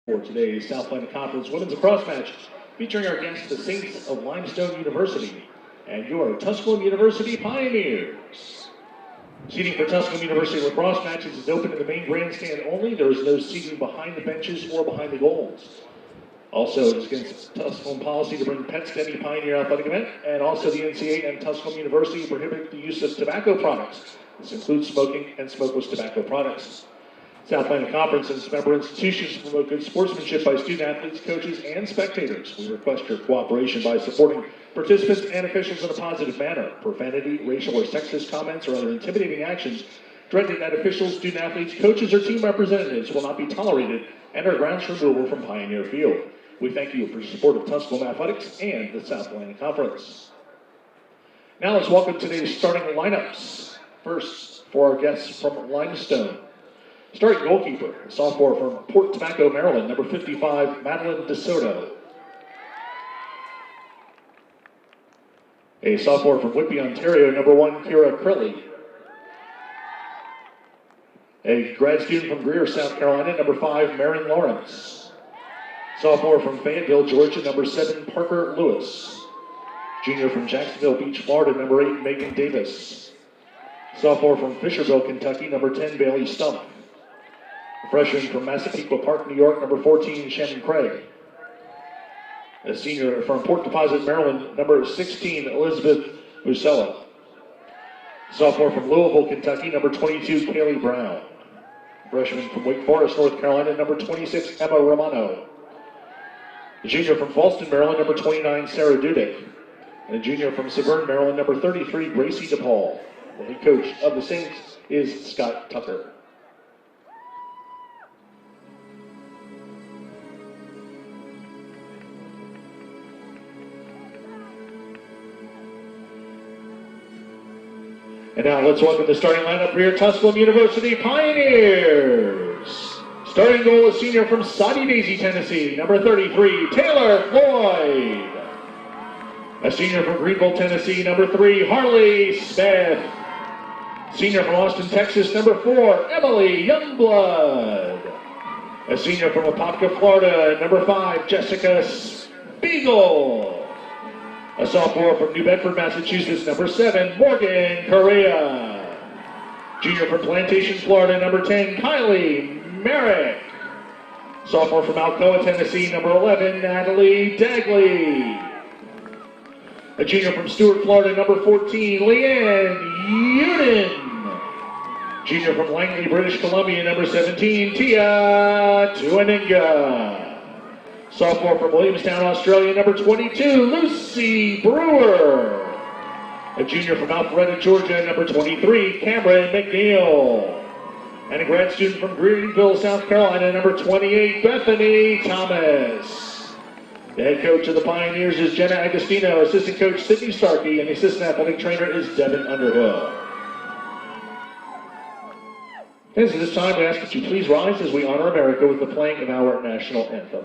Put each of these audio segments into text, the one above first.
For today's Southland Conference Women's Lacrosse match, featuring our guests, the Saints of Limestone University, and your Tusculum University Pioneers. Seating for Tusculum University lacrosse matches is open to the main grandstand only. There is no seating behind the benches or behind the goals. Also, it is against Tusculum policy to bring pets to any Pioneer athletic event, and also the NCAA and Tusculum University prohibit the use of tobacco products. This includes smoking and smokeless tobacco products. Southland Conference and its member institutions promote good sportsmanship by student athletes, coaches, and spectators. We request your cooperation by supporting participants and officials in a positive manner. Profanity, racial or sexist comments, or other intimidating actions directed at officials, student athletes, coaches, or team representatives will not be tolerated and are grounds for removal from Pioneer Field. We thank you for your support of Tusculum Athletics and the Southland Conference. Now let's welcome today's starting lineups. First, for our guests from Limestone. Starting goalkeeper, a sophomore from Port Tobacco, Maryland, number 55, Madeline DeSoto. A sophomore from Whitby, Ontario, number 1, Kira Crilly. A grad student from Greer, South Carolina, number 5, Marin Lawrence. Sophomore from Fayetteville, Georgia, number 7, Parker Lewis. Junior from Jacksonville Beach, Florida, number 8, Megan Davis. Sophomore from Fisherville, Kentucky, number 10, Bailey Stump. Freshman from Massapequa Park, New York, number 14, Shannon Craig. A senior from Port Deposit, Maryland, number 16, Elizabeth Musella. Sophomore from Louisville, Kentucky, number 22, Kaylee Brown. Freshman from Wake Forest, North Carolina, number 26, Emma Romano. A junior from Falston, Maryland, number 29, Sarah Dudek. And a junior from Severn, Maryland, number 33, Gracie DePaul. The head coach of the Saints is Scott Tucker. And now let's welcome the starting lineup for your Tusculum University Pioneers. Starting goal is senior from Soddy Daisy, Tennessee, number 33, Taylor Floyd. A senior from Greenville, Tennessee, number 3, Harley Smith. Senior from Austin, Texas, number 4, Emily Youngblood. A senior from Apopka, Florida, number 5, Jessica Spiegel. A sophomore from New Bedford, Massachusetts, number 7, Morgan Correa. Junior from Plantation, Florida, number 10, Kylie Merrick. Sophomore from Alcoa, Tennessee, number 11, Natalie Dagley. A junior from Stuart, Florida, number 14, Leanne Uden. Junior from Langley, British Columbia, number 17, Tia Tuaninga. Sophomore from Williamstown, Australia, number 22, Lucy Brewer. A junior from Alpharetta, Georgia, number 23, Cameron McNeil. And a grad student from Greenville, South Carolina, number 28, Bethany Thomas. The head coach of the Pioneers is Jenna Agostino, assistant coach Sydney Starkey, and the assistant athletic trainer is Devin Underhill. And so this time we ask that you please rise as we honor America with the playing of our national anthem.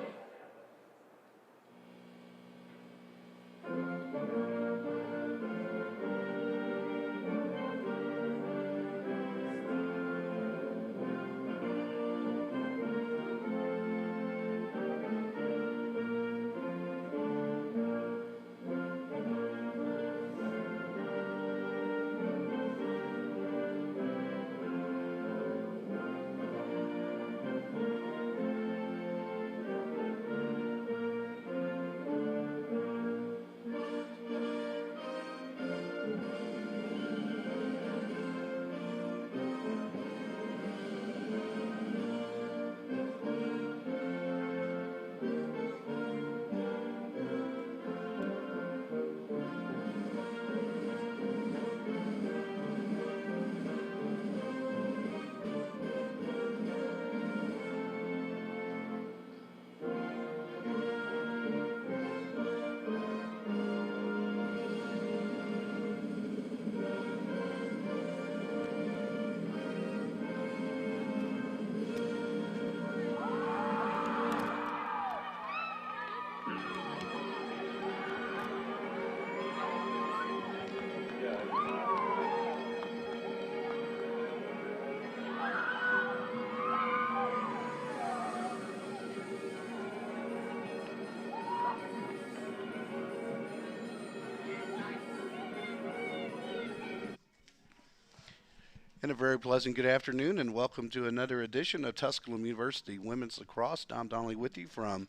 And a very pleasant good afternoon, and welcome to another edition of Tusculum University Women's Lacrosse. Tom Donnelly with you from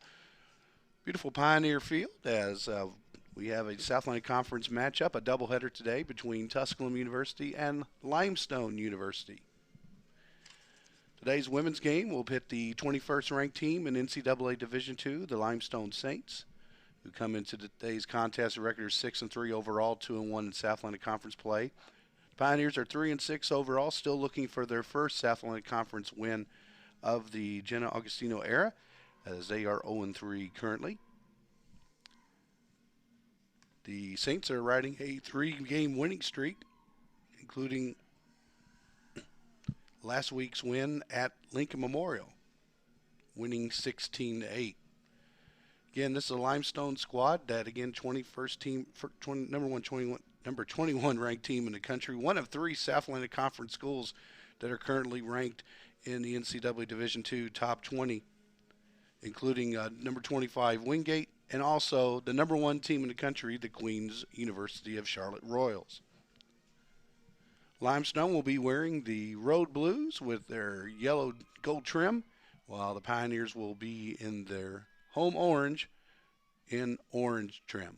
beautiful Pioneer Field as we have a Southland Conference matchup, a doubleheader today between Tusculum University and Limestone University. Today's women's game will pit the 21st ranked team in NCAA Division II, the Limestone Saints, who come into today's contest a record of 6-3 overall, 2-1 in Southland Conference play. Pioneers are 3-6 overall, still looking for their first Southland Conference win of the Jenna Augustino era, as they are 0-3 currently. The Saints are riding a 3-game winning streak, including last week's win at Lincoln Memorial, winning 16-8. Again, this is a Limestone squad that, again, 21st team, number 21 ranked team in the country, one of 3 Southland Conference schools that are currently ranked in the NCAA Division II top 20, including number 25 Wingate, and also the number 1 team in the country, the Queen's University of Charlotte Royals. Limestone will be wearing the road blues with their yellow gold trim, while the Pioneers will be in their home orange in orange trim.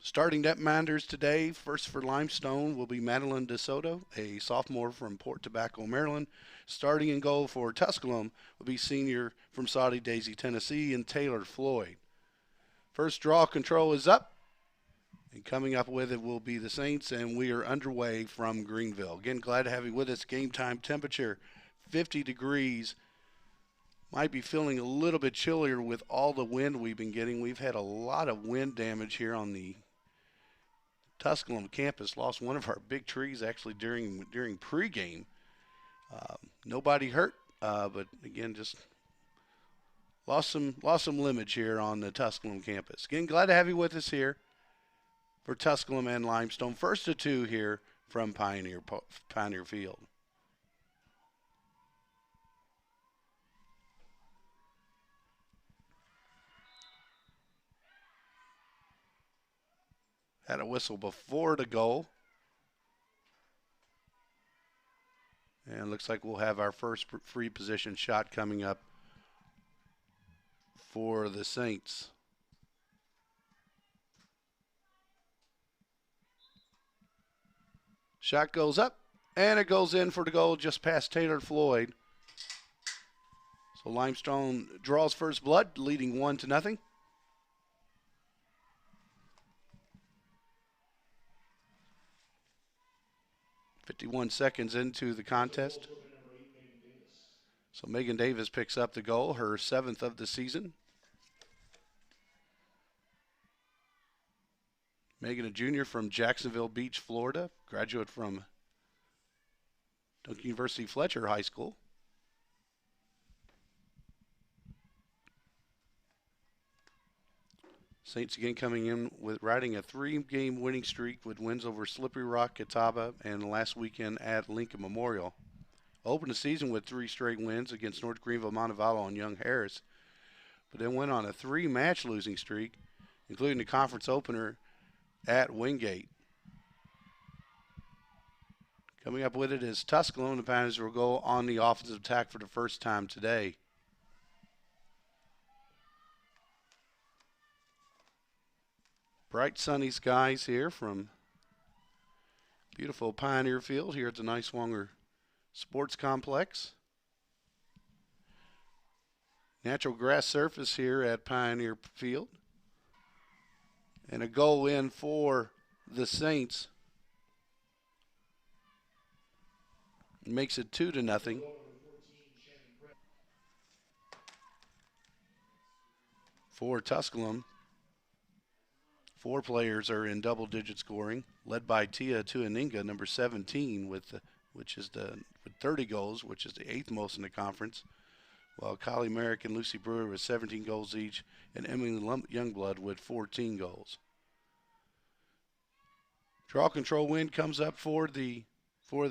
Starting netminders today, first for Limestone will be Madeline DeSoto, a sophomore from Port Tobacco, Maryland. Starting in goal for Tusculum will be senior from Saudi Daisy, Tennessee, and Taylor Floyd. First draw control is up, and coming up with it will be the Saints, and we are underway from Greenville. Again, glad to have you with us. Game time temperature, 50 degrees. Might be feeling a little bit chillier with all the wind we've been getting. We've had a lot of wind damage here on the Tusculum campus. Lost one of our big trees actually during pregame. Nobody hurt, but again, just lost some limage here on the Tusculum campus. Again, glad to have you with us here for Tusculum and Limestone. First of 2 here from Pioneer Field. Had a whistle before the goal. And looks like we'll have our first free position shot coming up for the Saints. Shot goes up, and it goes in for the goal just past Taylor Floyd. So Limestone draws first blood, leading 1-0. 51 seconds into the contest. So Megan Davis picks up the goal, her 7th of the season. Megan, a junior from Jacksonville Beach, Florida, graduate from Duncan University Fletcher High School. Saints again coming in with riding a 3-game winning streak with wins over Slippery Rock, Catawba, and last weekend at Lincoln Memorial. Opened the season with 3 straight wins against North Greenville, Montevallo, and Young Harris, but then went on a 3-match losing streak, including the conference opener at Wingate. Coming up with it is Tusculum. The Pioneers will go on the offensive attack for the first time today. Bright sunny skies here from beautiful Pioneer Field here at the Niswonger Sports Complex. Natural grass surface here at Pioneer Field. And a goal in for the Saints. It makes it 2-0. For Tusculum. 4 players are in double-digit scoring, led by Tia Tuaninga, number 17, with 30 goals, which is the 8th most in the conference, while Kylie Merrick and Lucy Brewer with 17 goals each, and Emily Youngblood with 14 goals. Draw control win comes up for the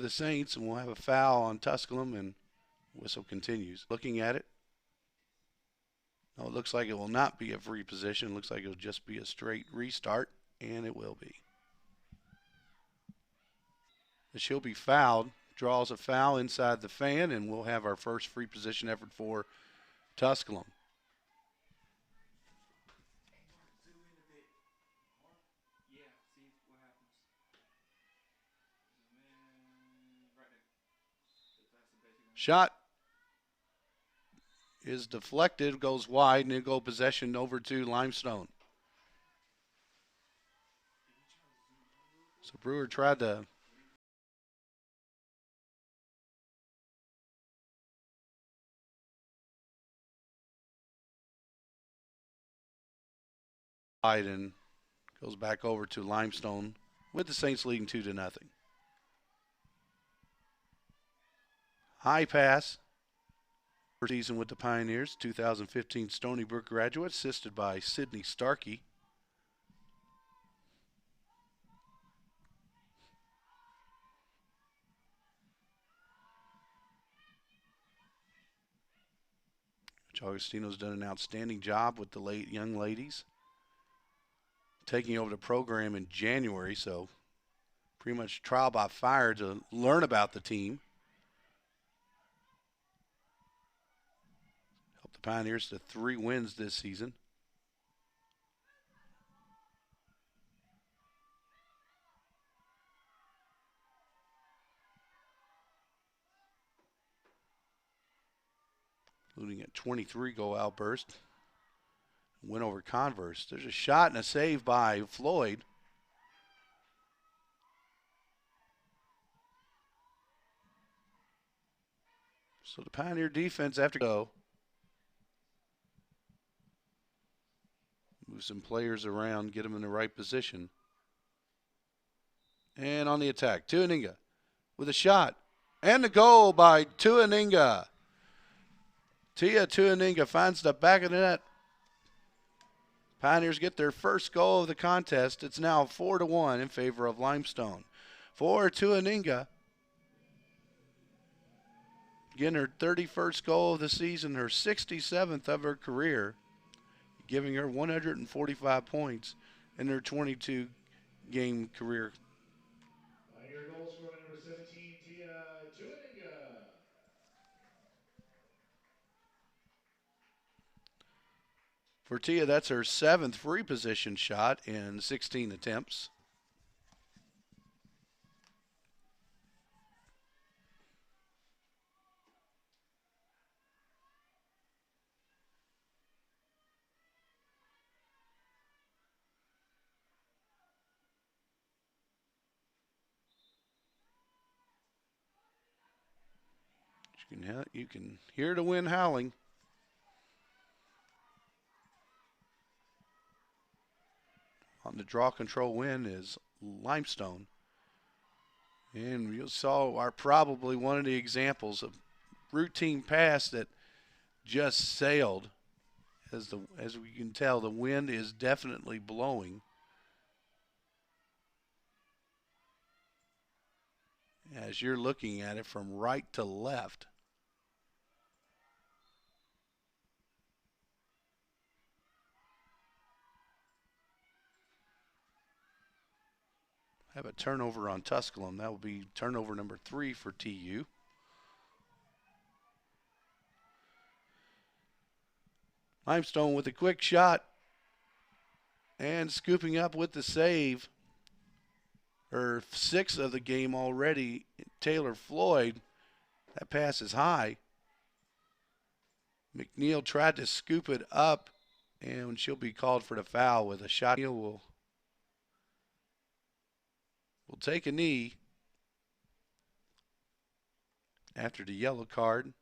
Saints, and we'll have a foul on Tusculum, and whistle continues. Looking at it. No, it looks like it will not be a free position. It looks like it will just be a straight restart, and it will be. that she'll be fouled. Draws a foul inside the fan, and we'll have our first free position effort for Tusculum. Shot is deflected, goes wide, and it'll go possession over to Limestone. So Brewer tried to wide and goes back over to Limestone with the Saints leading 2-0. High pass. First season with the Pioneers, 2015 Stony Brook graduate, assisted by Sydney Starkey. Augustino's done an outstanding job with the young ladies, taking over the program in January, so pretty much trial by fire to learn about the team. Helped the Pioneers to 3 wins this season. Including a 23-goal outburst. Win over Converse. There's a shot and a save by Floyd. So the Pioneer defense after go. Move some players around, get them in the right position. And on the attack, Tuaninga with a shot. And the goal by Tuaninga. Tia Tuaninga finds the back of the net. Pioneers get their first goal of the contest. It's now 4-1 in favor of Limestone. For Tuaninga, getting her 31st goal of the season, her 67th of her career, giving her 145 points in her 22-game career. Pioneer goal scorer number 17, Tia Tuaninga. For Tia, that's her 7th free position shot in 16 attempts. You can hear the wind howling. On the draw control win is Limestone. And you saw probably one of the examples of routine pass that just sailed. As we can tell, the wind is definitely blowing. As you're looking at it from right to left. Have a turnover on Tusculum. That will be turnover number 3 for TU. Limestone with a quick shot and scooping up with the save. Her 6th of the game already, Taylor Floyd. That pass is high. McNeil tried to scoop it up, and she'll be called for the foul with a shot. McNeil will take a knee after the yellow card.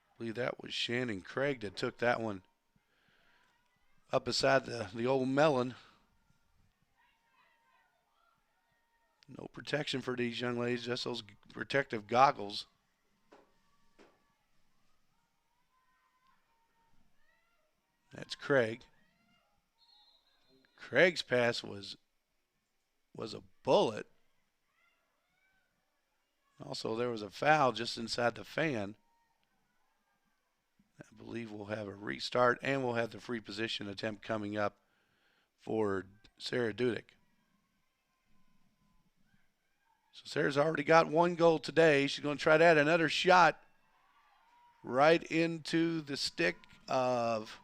I believe that was Shannon Craig that took that one up beside the old melon. No protection for these young ladies, just those protective goggles. That's Craig. Craig's pass was a bullet. Also, there was a foul just inside the fan. I believe we'll have a restart, and we'll have the free position attempt coming up for Sarah Dudek. So Sarah's already got 1 goal today. She's going to try to add another shot right into the stick of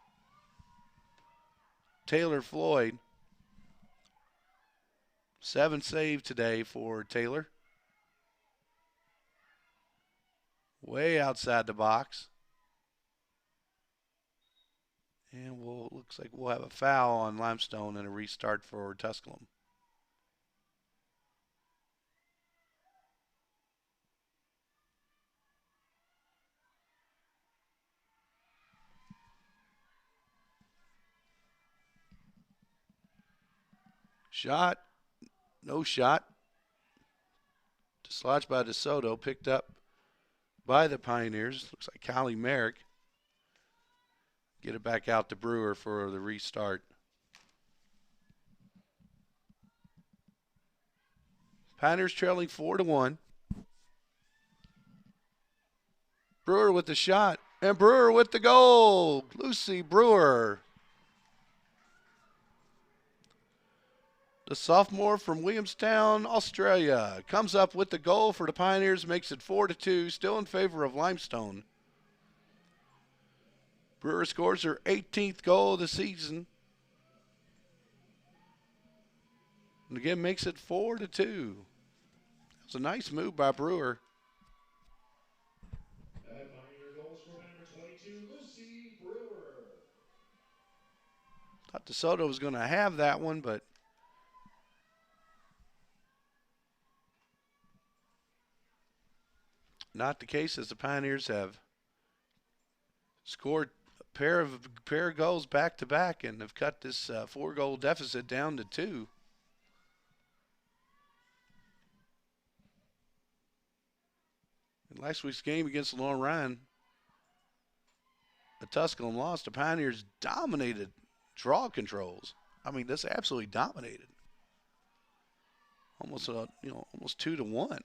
Taylor Floyd. 7 save today for Taylor. Way outside the box. And looks like we'll have a foul on Limestone and a restart for Tusculum. Shot. No shot. Dislodged by DeSoto. Picked up by the Pioneers. Looks like Callie Merrick. Get it back out to Brewer for the restart. Pioneers trailing 4-1. Brewer with the shot. And Brewer with the goal. Lucy Brewer. The sophomore from Williamstown, Australia, comes up with the goal for the Pioneers, makes it 4-2, still in favor of Limestone. Brewer scores her 18th goal of the season. And again, makes it 4-2. It's a nice move by Brewer. Thought DeSoto was going to have that one, but not the case, as the Pioneers have scored a pair of goals back to back and have cut this 4-goal deficit down to 2. In last week's game against Lorraine, the Tusculum lost. The Pioneers dominated draw controls. I mean, this absolutely dominated. Almost 2-1.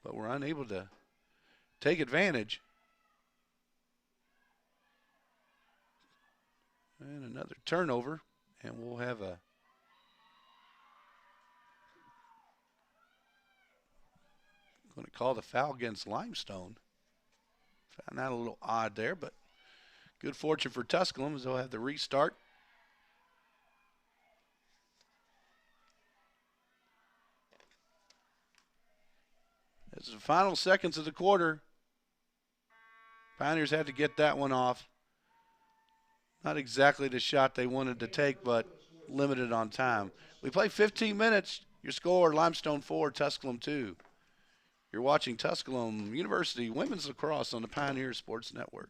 But we're unable to take advantage. And another turnover, and we'll have a going to call the foul against Limestone. Found that a little odd there, but good fortune for Tusculum as they'll have the restart. As the final seconds of the quarter, Pioneers had to get that one off. Not exactly the shot they wanted to take, but limited on time. We play 15 minutes. Your score, Limestone 4, Tusculum 2. You're watching Tusculum University Women's Lacrosse on the Pioneer Sports Network.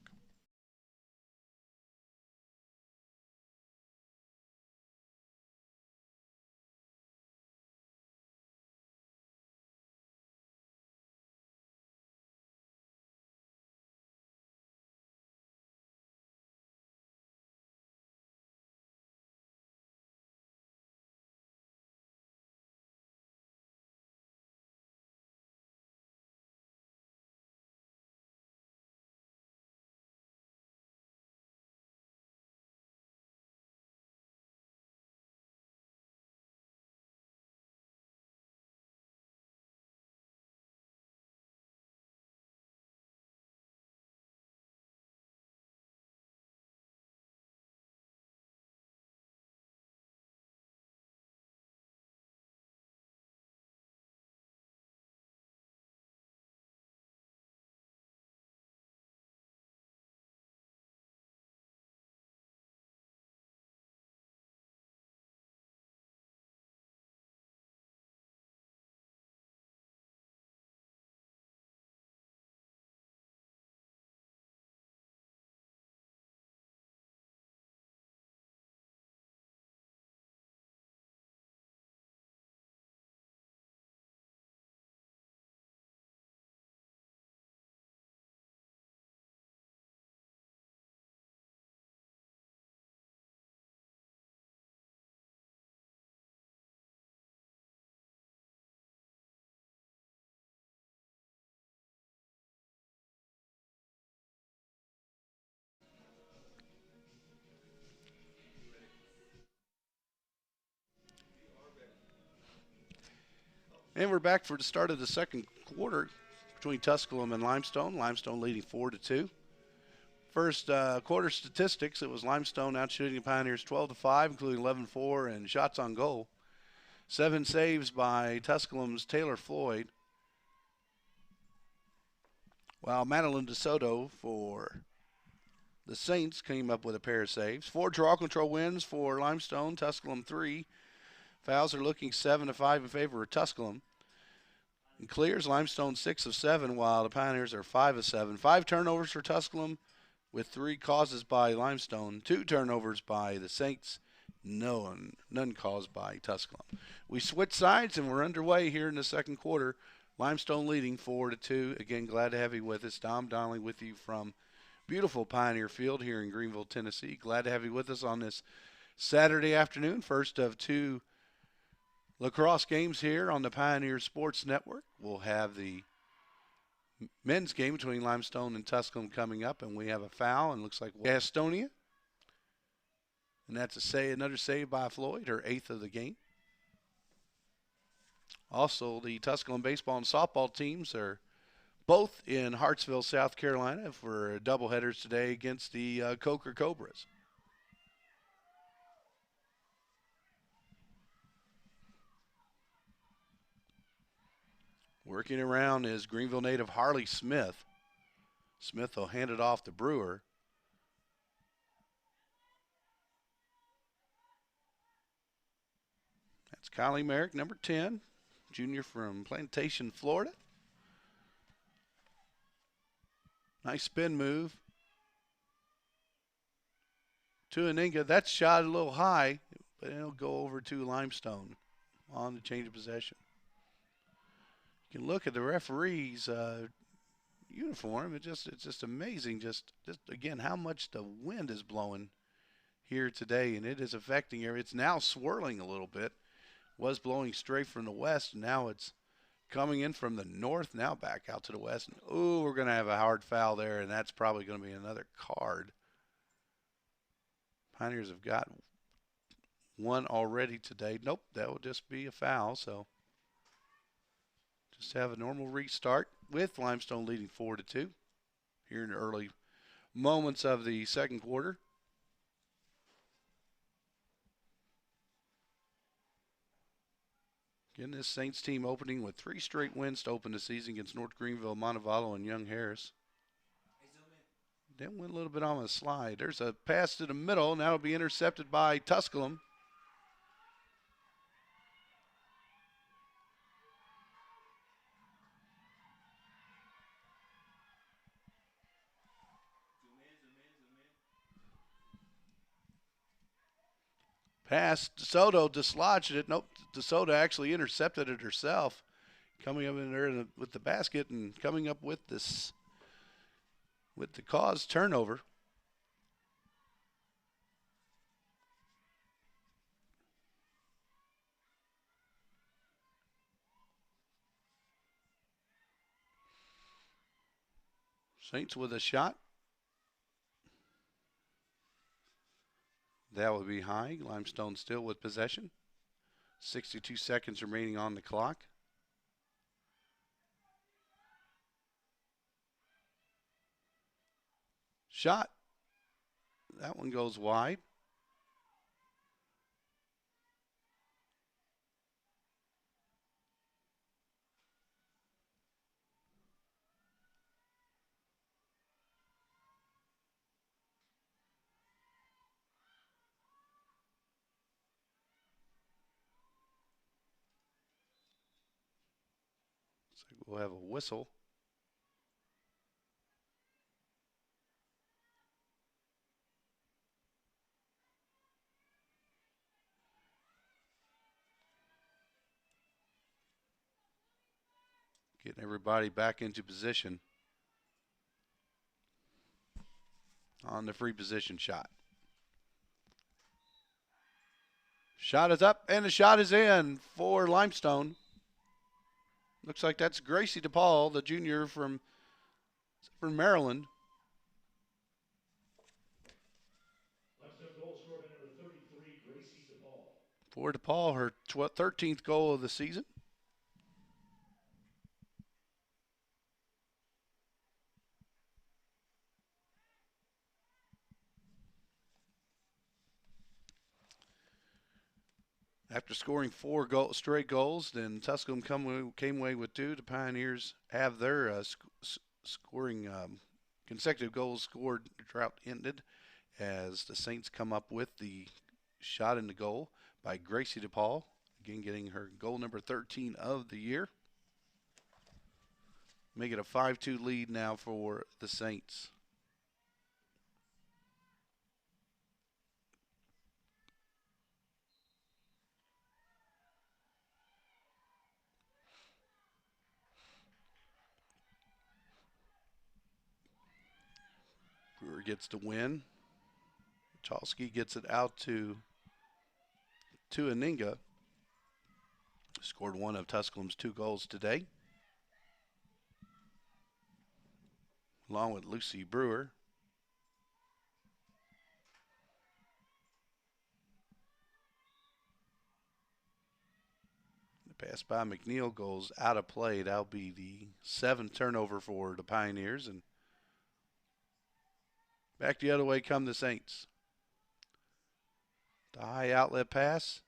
And we're back for the start of the second quarter between Tusculum and Limestone. Limestone leading 4-2. First quarter statistics, it was Limestone outshooting the Pioneers 12-5, including 11-4 and shots on goal. 7 saves by Tusculum's Taylor Floyd, while Madeline DeSoto for the Saints came up with a pair of saves. 4 draw control wins for Limestone, Tusculum 3. Fouls are looking 7-5 in favor of Tusculum. And clears, Limestone 6 of 7, while the Pioneers are 5 of 7. 5 turnovers for Tusculum, with 3 causes by Limestone. 2 turnovers by the Saints, none caused by Tusculum. We switch sides and we're underway here in the second quarter. Limestone leading 4-2. Again, glad to have you with us. Dom Donnelly with you from beautiful Pioneer Field here in Greenville, Tennessee. Glad to have you with us on this Saturday afternoon, first of 2 lacrosse games here on the Pioneer Sports Network. We'll have the men's game between Limestone and Tusculum coming up, and we have a foul, and looks like Gastonia. And that's another save by Floyd, her 8th of the game. Also, the Tusculum baseball and softball teams are both in Hartsville, South Carolina for doubleheaders today against the Coker Cobras. Working around is Greenville native Harley Smith. Smith will hand it off to Brewer. That's Kylie Merrick, number 10, junior from Plantation, Florida. Nice spin move to Aninga. That's shot a little high, but it'll go over to Limestone on the change of possession. You can look at the referee's uniform. It's just amazing. Just again how much the wind is blowing here today, and it is affecting her. It's now swirling a little bit. Was blowing straight from the west, and now it's coming in from the north, now back out to the west. Oh, we're going to have a hard foul there, and that's probably going to be another card. Pioneers have got one already today. Nope, that will just be a foul. So just have a normal restart with Limestone leading 4-2 here in the early moments of the second quarter. Again, this Saints team opening with 3 straight wins to open the season against North Greenville, Montevallo, and Young Harris. Then went a little bit on a slide. There's a pass to the middle, and that'll be intercepted by Tusculum. Pass, DeSoto dislodged it. Nope, DeSoto actually intercepted it herself. Coming up in there with the basket and coming up with this, with the cause turnover. Saints with a shot. That would be high. Limestone still with possession. 62 seconds remaining on the clock. Shot. That one goes wide. So we'll have a whistle. Getting everybody back into position on the free position shot. Shot is up, and the shot is in for Limestone. Looks like that's Gracie DePaul, the junior from Maryland. Limestone goal scored by number 33, Gracie DePaul. For DePaul, her 13th goal of the season. After scoring straight goals, then Tusculum came away with two. The Pioneers have their scoring consecutive goals scored drought ended as the Saints come up with the shot in the goal by Gracie DePaul, again getting her goal number 13 of the year. Make it a 5-2 lead now for the Saints. Brewer gets the win. Chalsky gets it out to Aninga. Scored one of Tusculum's 2 goals today, along with Lucy Brewer. The pass by McNeil goes out of play. That'll be the 7th turnover for the Pioneers. And back the other way come the Saints. The high outlet pass.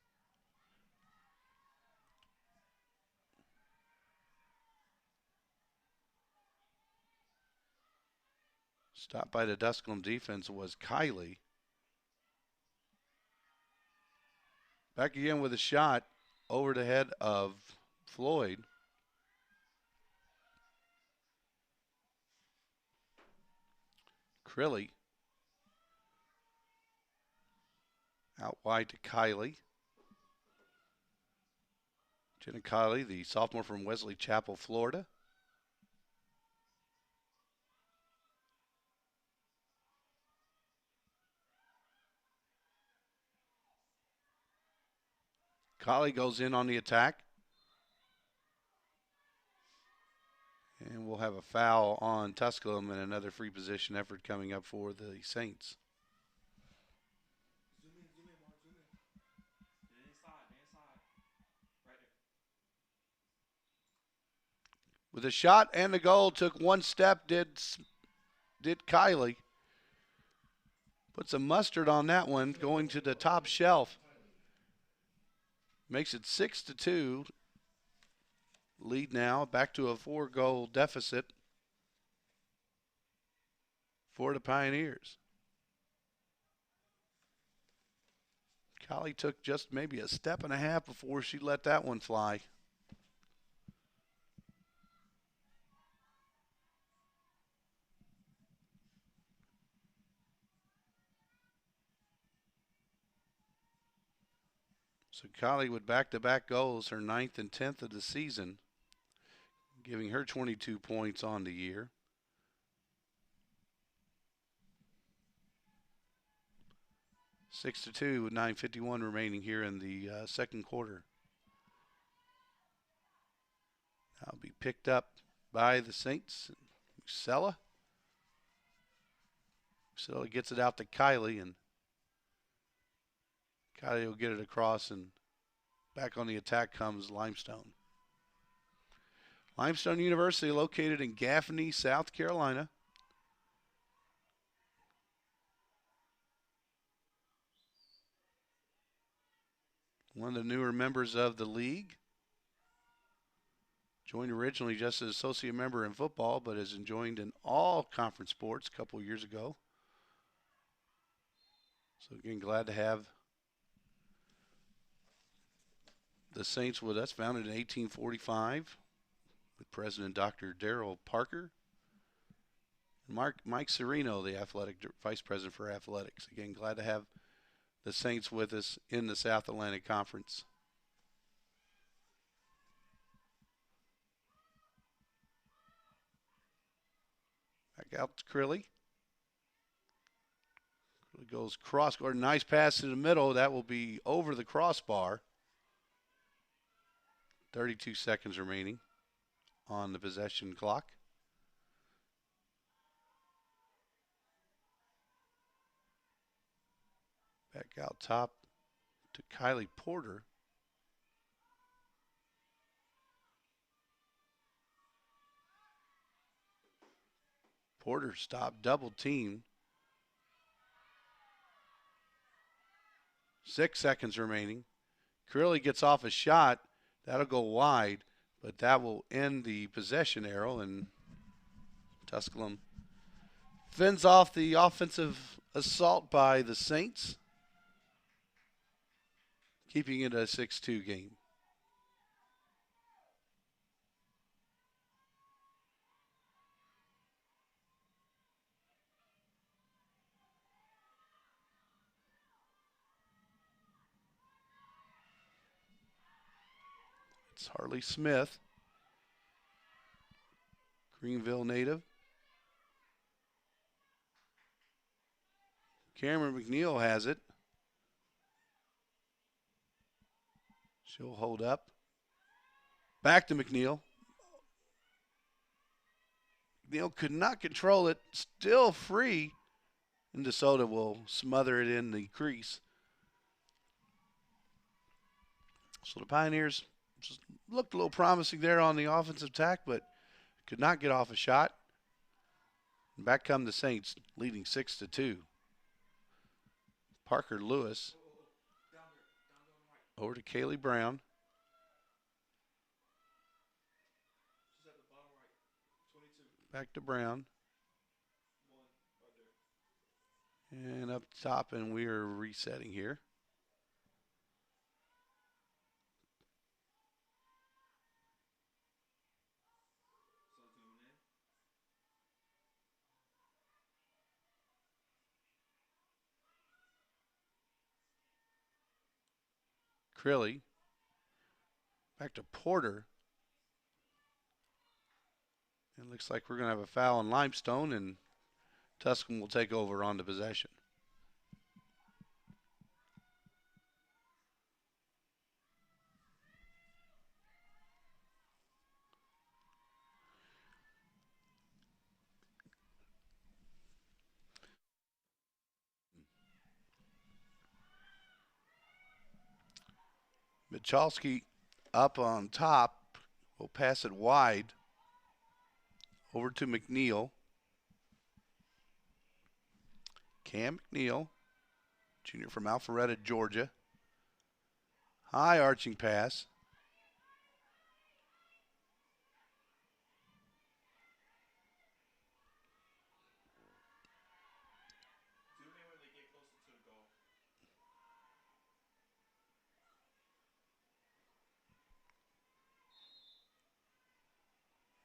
Stopped by the Tusculum defense was Kylie. Back again with a shot over the head of Floyd. Crilly out wide to Kylie. Jenna Kylie, the sophomore from Wesley Chapel, Florida. Kylie goes in on the attack. And we'll have a foul on Tusculum and another free position effort coming up for the Saints. With a shot and the goal, took one step, did Kylie. Put some mustard on that one, going to the top shelf. Makes it 6-2. Lead now, back to a 4-goal deficit for the Pioneers. Kylie took just maybe a step and a half before she let that one fly. So Kylie with back-to-back goals, her 9th and 10th of the season, giving her 22 points on the year. – 6-2 with 9:51 remaining here in the second quarter. That'll be picked up by the Saints. Musella gets it out to Kylie, and Kylie will get it across, and back on the attack comes Limestone. Limestone University, located in Gaffney, South Carolina. One of the newer members of the league. Joined originally just as associate member in football, but has joined in all conference sports a couple years ago. So again, glad to have the Saints with us. Founded in 1845 with President Dr. Darrell Parker. Mike Serino, the vice president for athletics. Again, glad to have the Saints with us in the South Atlantic Conference. Back out to Crilly. Crilly goes cross court. Nice pass to the middle. That will be over the crossbar. 32 seconds remaining on the possession clock. Back out top to Kylie Porter. Porter stopped, double team. 6 seconds remaining. Curley gets off a shot. That'll go wide, but that will end the possession arrow, and Tusculum fends off the offensive assault by the Saints, keeping it a 6-2 game. It's Harley Smith, Greenville native. Cameron McNeil has it. She'll hold up. Back to McNeil. McNeil could not control it. Still free. And DeSoto will smother it in the crease. So the Pioneers just looked a little promising there on the offensive attack, but could not get off a shot. And back come the Saints, leading 6-2. Parker Lewis over to Kaylee Brown. Back to Brown. And up top, and we are resetting here. Crilly. Back to Porter. It looks like we're going to have a foul on Limestone, and Tusculum will take over on the possession. Michalski up on top. Will pass it wide over to McNeil. Cam McNeil, junior from Alpharetta, Georgia. High arching pass.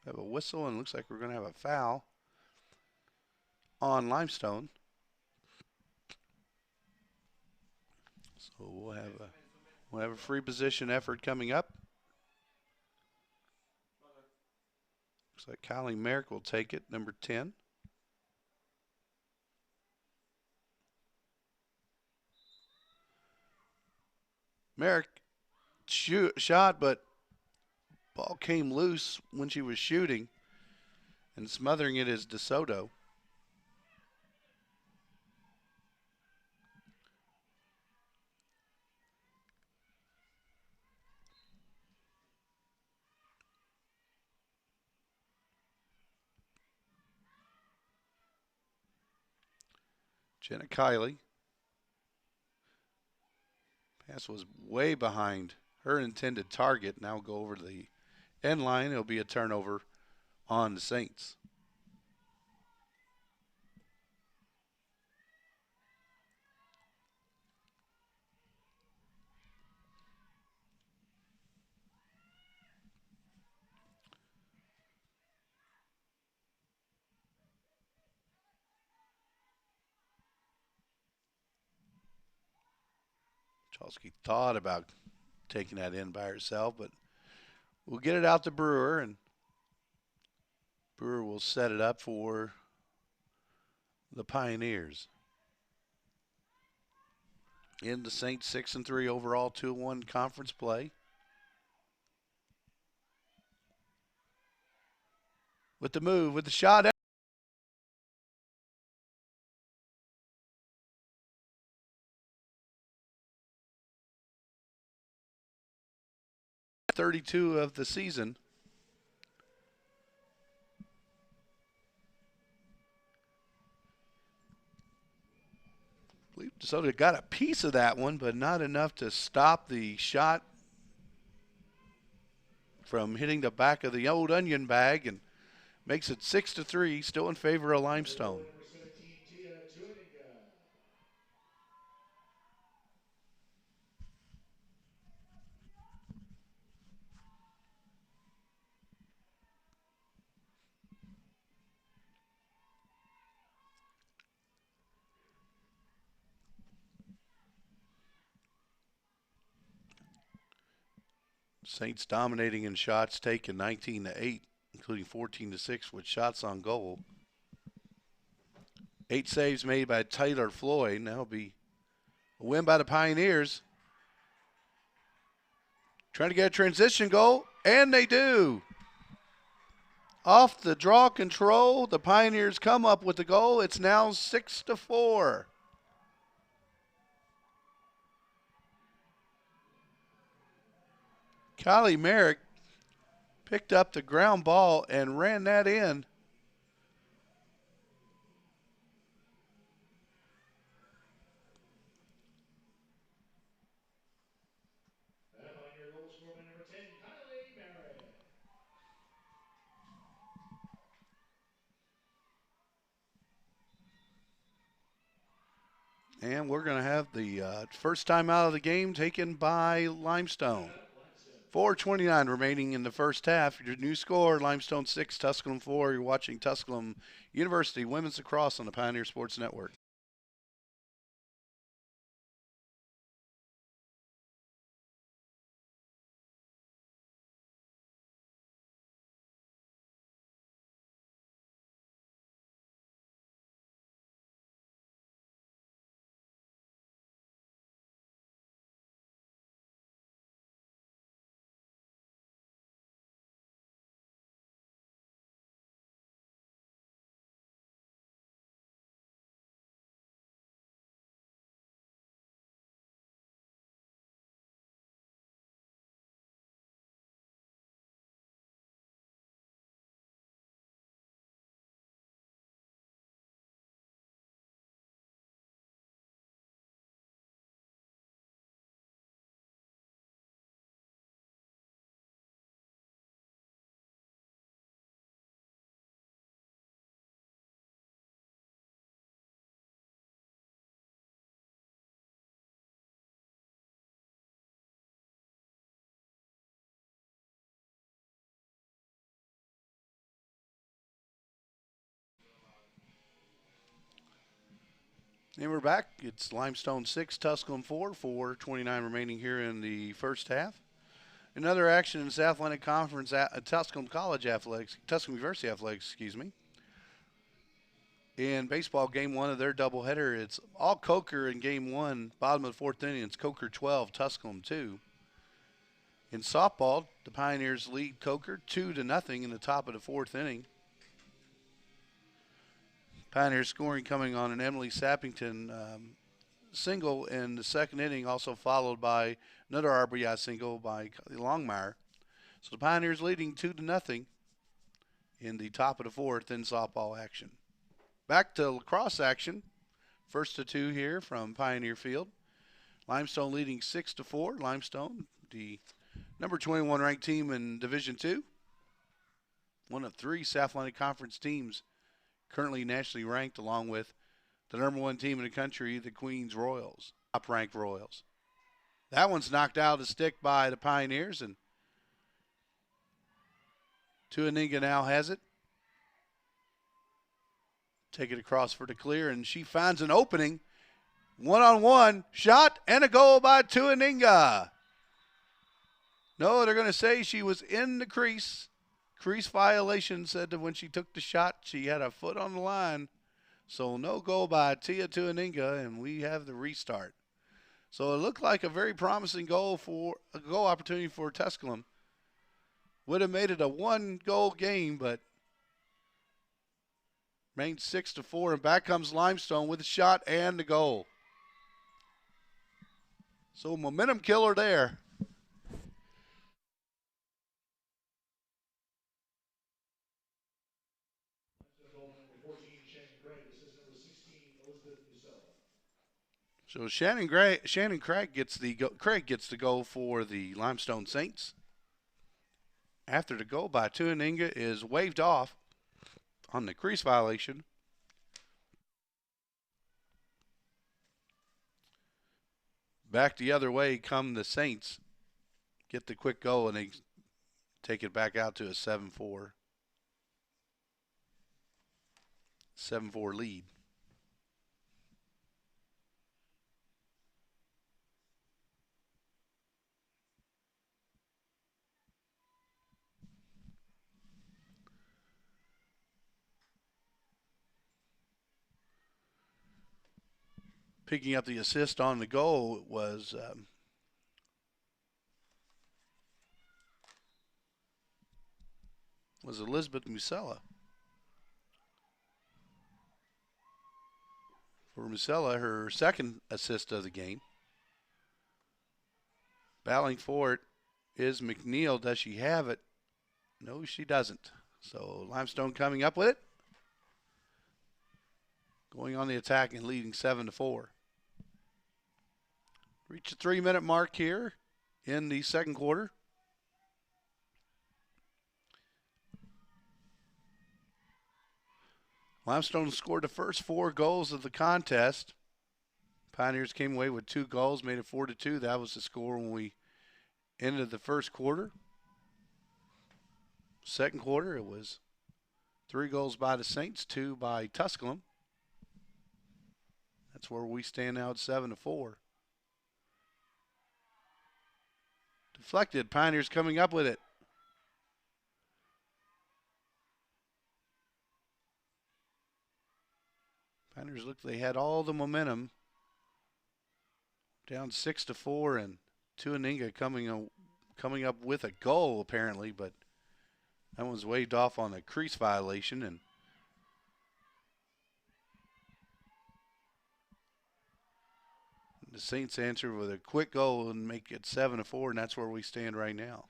Have a whistle, and looks like we're going to have a foul on Limestone. So we'll have a free position effort coming up. Looks like Kylie Merrick will take it, number 10. Merrick shot, but ball came loose when she was shooting, and smothering it is DeSoto. Jenna Kiley. Pass was way behind her intended target. Now go over to the end line. It'll be a turnover on the Saints. Chalsky thought about taking that in by herself, but we'll get it out to Brewer, and Brewer will set it up for the Pioneers. In the Saints 6-3 overall, 2-1 conference play. With the move, with the shot. 32 of the season. believe DeSoto got a piece of that one, but not enough to stop the shot from hitting the back of the old onion bag, and makes it 6-3, still in favor of Limestone. Saints dominating in shots taken, 19-8, including 14-6 with shots on goal. 8 saves made by Taylor Floyd. Now it'll be a win by the Pioneers. Trying to get a transition goal, and they do. Off the draw control, the Pioneers come up with the goal. It's now 6-4. Kylie Merrick picked up the ground ball and ran that in. And we're going to have the first time out of the game taken by Limestone. 4:29 remaining in the first half. Your new score, Limestone 6, Tusculum 4. You're watching Tusculum University Women's Lacrosse on the Pioneer Sports Network. And we're back. It's Limestone 6, Tusculum 4, 4:29 remaining here in the first half. Another action in South Atlantic Conference at Tusculum College Athletics, Tusculum University Athletics, excuse me. In baseball, game one of their doubleheader, it's all Coker in game one, bottom of the fourth inning. It's Coker 12, Tusculum 2. In softball, the Pioneers lead Coker 2-0 in the top of the fourth inning. Pioneers scoring coming on an Emily Sappington single in the second inning, also followed by another RBI single by Longmire. So the Pioneers leading 2-0 in the top of the fourth in softball action. Back to lacrosse action. First to two here from Pioneer Field. Limestone leading 6-4. Limestone, the number 21 ranked team in Division II. One of three South Atlantic Conference teams currently nationally ranked, along with the number one team in the country, the Queens Royals, top-ranked Royals. That one's knocked out of the stick by the Pioneers, and Tuaninga now has it. Take it across for the clear, and she finds an opening. One-on-one shot and a goal by Tuaninga. No, they're going to say she was in the crease. Crease violation, said that when she took the shot, she had a foot on the line. So no goal by Tia Tuaninga, and we have the restart. So it looked like a very promising goal opportunity for Tusculum. Would have made it a one-goal game, but remained 6-4, and back comes Limestone with a shot and the goal. So momentum killer there. So Shannon Craig gets the goal for the Limestone Saints. After the goal by Tuaninga is waved off on the crease violation. Back the other way come the Saints. Get the quick goal and they take it back out to a 7-4. 7-4 lead. Picking up the assist on the goal was Elizabeth Musella. For Musella, her second assist of the game. Battling for it is McNeil. Does she have it? No, she doesn't. So Limestone coming up with it. Going on the attack and leading 7-4. Reach the 3-minute mark here in the second quarter. Limestone scored the first 4 goals of the contest. Pioneers came away with 2 goals, made it 4-2. That was the score when we ended the first quarter. Second quarter, it was 3 goals by the Saints, 2 by Tusculum. That's where we stand now at 7-4. Deflected. Pioneers coming up with it. Pioneers looked they had all the momentum. Down 6-4, and Tuaninga coming up with a goal apparently, but that one's waved off on a crease violation, and the Saints answer with a quick goal and make it 7-4, and that's where we stand right now.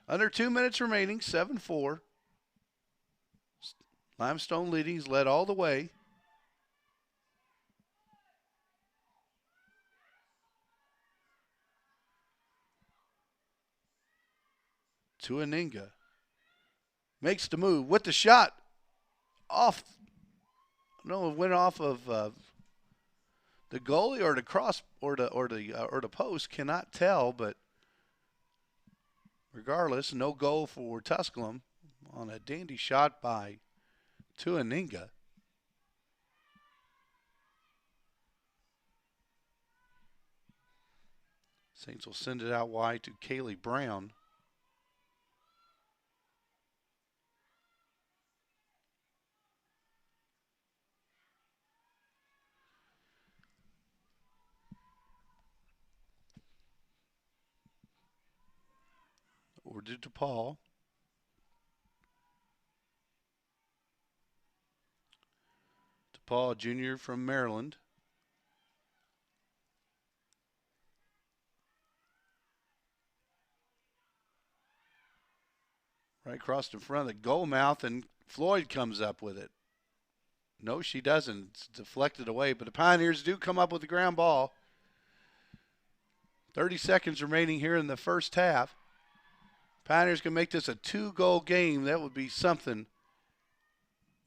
Under 2 minutes remaining, 7-4. Limestone leading. He's led all the way. Tuaninga makes the move with the shot off. No, it went off of the goalie or the cross or the post. Cannot tell, but regardless, no goal for Tusculum on a dandy shot by Tuaninga. Saints will send it out wide to Kayla Brown. Or to DePaul. DePaul Jr. from Maryland. Right across in front of the goal mouth, and Floyd comes up with it. No, she doesn't. It's deflected away, but the Pioneers do come up with the ground ball. 30 seconds remaining here in the first half. Pioneers can make this a 2-goal game. That would be something.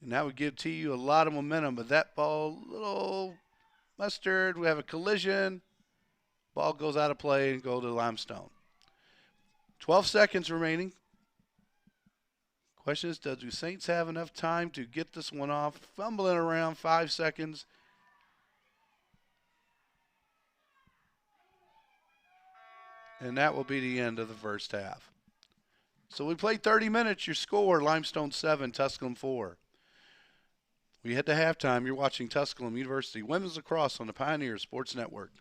And that would give TU a lot of momentum. But that ball, little mustard. We have a collision. Ball goes out of play and go to Limestone. 12 seconds remaining. Question is, do Saints have enough time to get this one off? Fumbling around, 5 seconds. And that will be the end of the first half. So we played 30 minutes. Your score, Limestone 7, Tusculum 4. We head to halftime. You're watching Tusculum University Women's Lacrosse on the Pioneer Sports Network.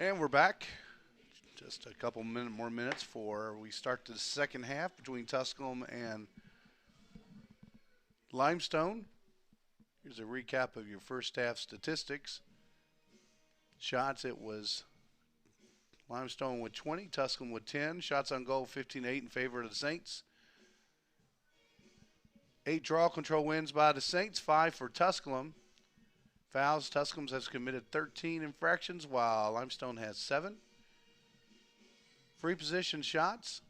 And we're back. Just a couple more minutes before we start the second half between Tusculum and Limestone. Here's a recap of your first half statistics. Shots, it was Limestone with 20, Tusculum with 10. Shots on goal, 15-8 in favor of the Saints. 8 draw control wins by the Saints, 5 for Tusculum. Fouls, Tusculum has committed 13 infractions, while Limestone has 7. Free position shots,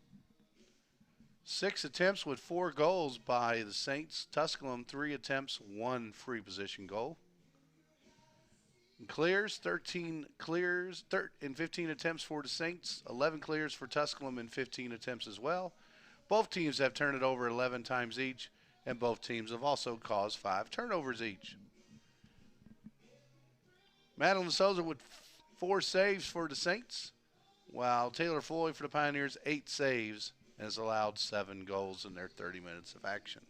6 attempts with 4 goals by the Saints. Tusculum, 3 attempts, 1 free position goal. And clears, 13 clears in 15 attempts for the Saints, 11 clears for Tusculum in 15 attempts as well. Both teams have turned it over 11 times each, and both teams have also caused 5 turnovers each. Madeline DeSouza with 4 saves for the Saints, while Taylor Floyd for the Pioneers, 8 saves, and has allowed 7 goals in their 30 minutes of action.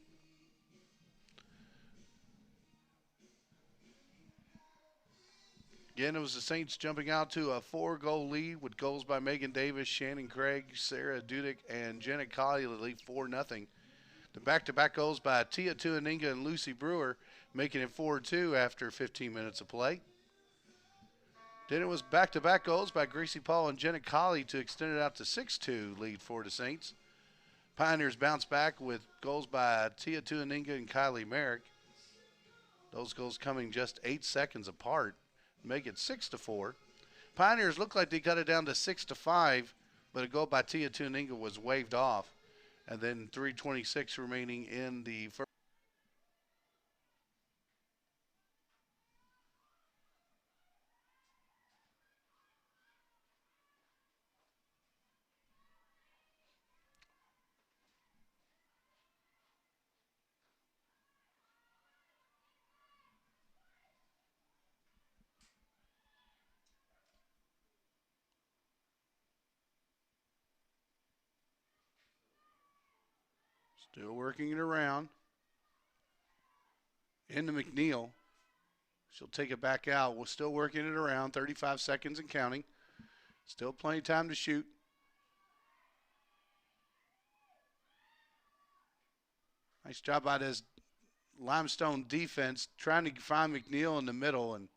Again, it was the Saints jumping out to a 4-goal lead with goals by Megan Davis, Shannon Craig, Sarah Dudick, and Jenna Colley to lead 4-0. The back-to-back goals by Tia Tuaninga and Lucy Brewer, making it 4-2 after 15 minutes of play. Then it was back-to-back goals by Gracie Paul and Jenna Colley to extend it out to 6-2 lead for the Saints. Pioneers bounced back with goals by Tia Tuaninga and Kylie Merrick. Those goals coming just 8 seconds apart, make it 6-4. Pioneers looked like they cut it down to 6-5, but a goal by Tia Tuaninga was waved off. And then 3:26 remaining in the first. Still working it around. Into McNeil. She'll take it back out. We're still working it around. 35 seconds and counting. Still plenty of time to shoot. Nice job by this Limestone defense trying to find McNeil in the middle, and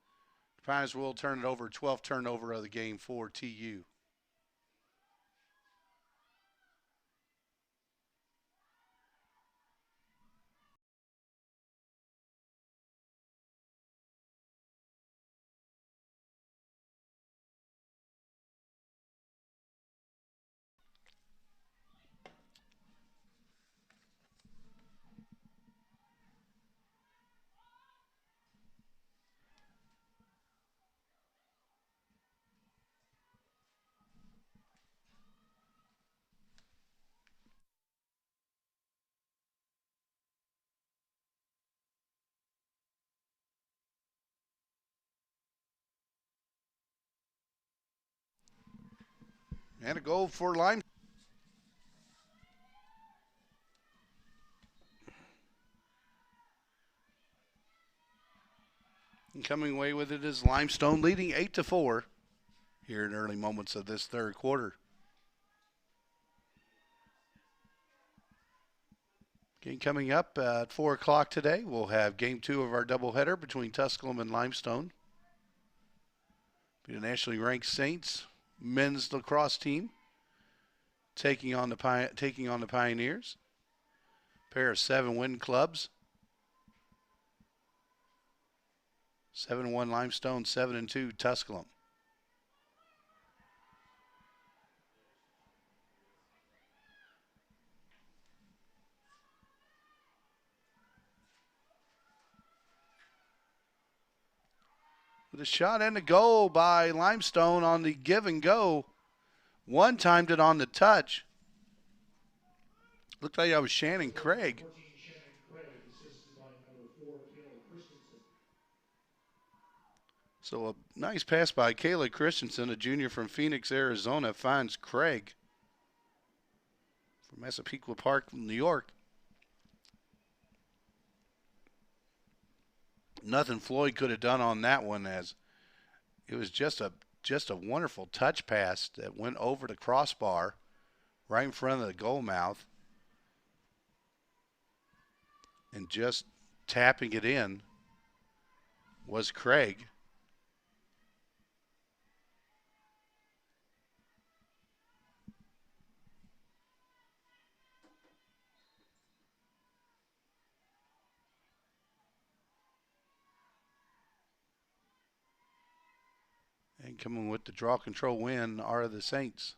the Pioneers will turn it over. 12th turnover of the game for TU. And a goal for Limestone. And coming away with it is Limestone, leading 8-4 here in early moments of this third quarter. Game coming up at 4 o'clock today. We'll have game 2 of our doubleheader between Tusculum and Limestone. Be the nationally ranked Saints men's lacrosse team taking on the Pioneers. Pair of 7-win clubs. 7-1 Limestone, 7-2 Tusculum. With a shot and a goal by Limestone on the give and go. One timed it on the touch. Looked like that was Shannon Craig. So a nice pass by Kayla Christensen, a junior from Phoenix, Arizona, finds Craig from Massapequa Park, New York. Nothing Floyd could have done on that one, as it was just a just a wonderful touch pass that went over the crossbar right in front of the goal mouth. And just tapping it in was Craig. And coming with the draw control win are the Saints.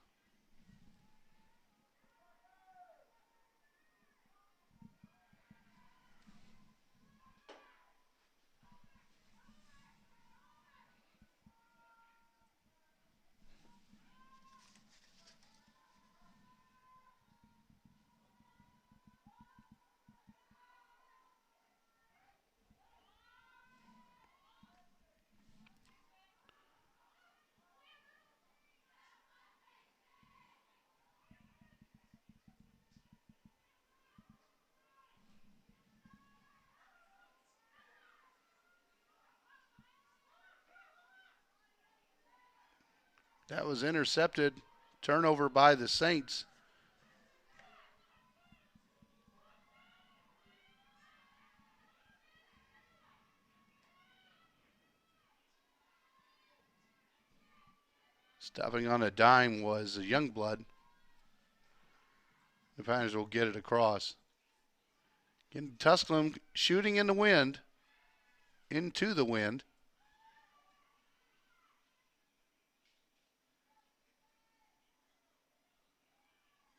That was intercepted. Turnover by the Saints. Stopping on a dime was a Youngblood. The Pioneers will get it across. Again, Tusculum shooting in the wind. Into the wind.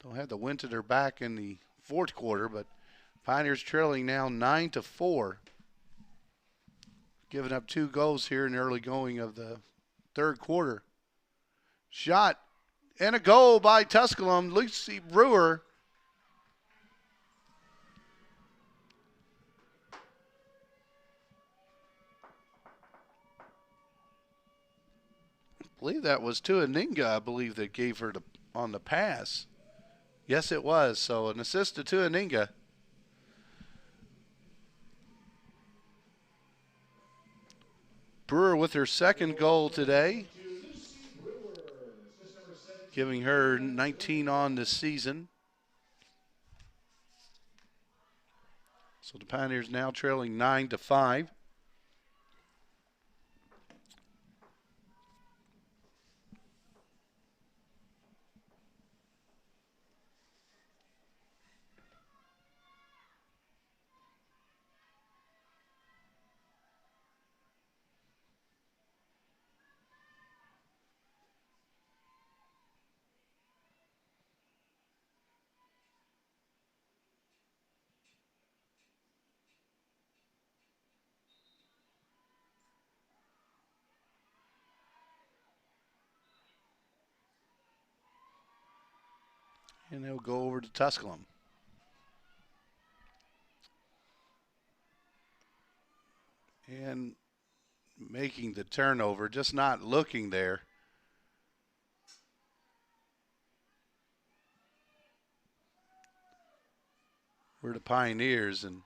Don't have the wind to their back in the fourth quarter, but Pioneers trailing now 9-4. Giving up 2 goals here in the early going of the third quarter. Shot and a goal by Tusculum. Lucy Brewer. I believe that was to Aninga, I believe, that gave her on the pass. Yes, it was. So an assist to Aninga. Brewer with her second goal today, giving her 19 on this season. So the Pioneers now trailing 9-5. And they'll go over to Tusculum. And making the turnover, just not looking there. We're the Pioneers, and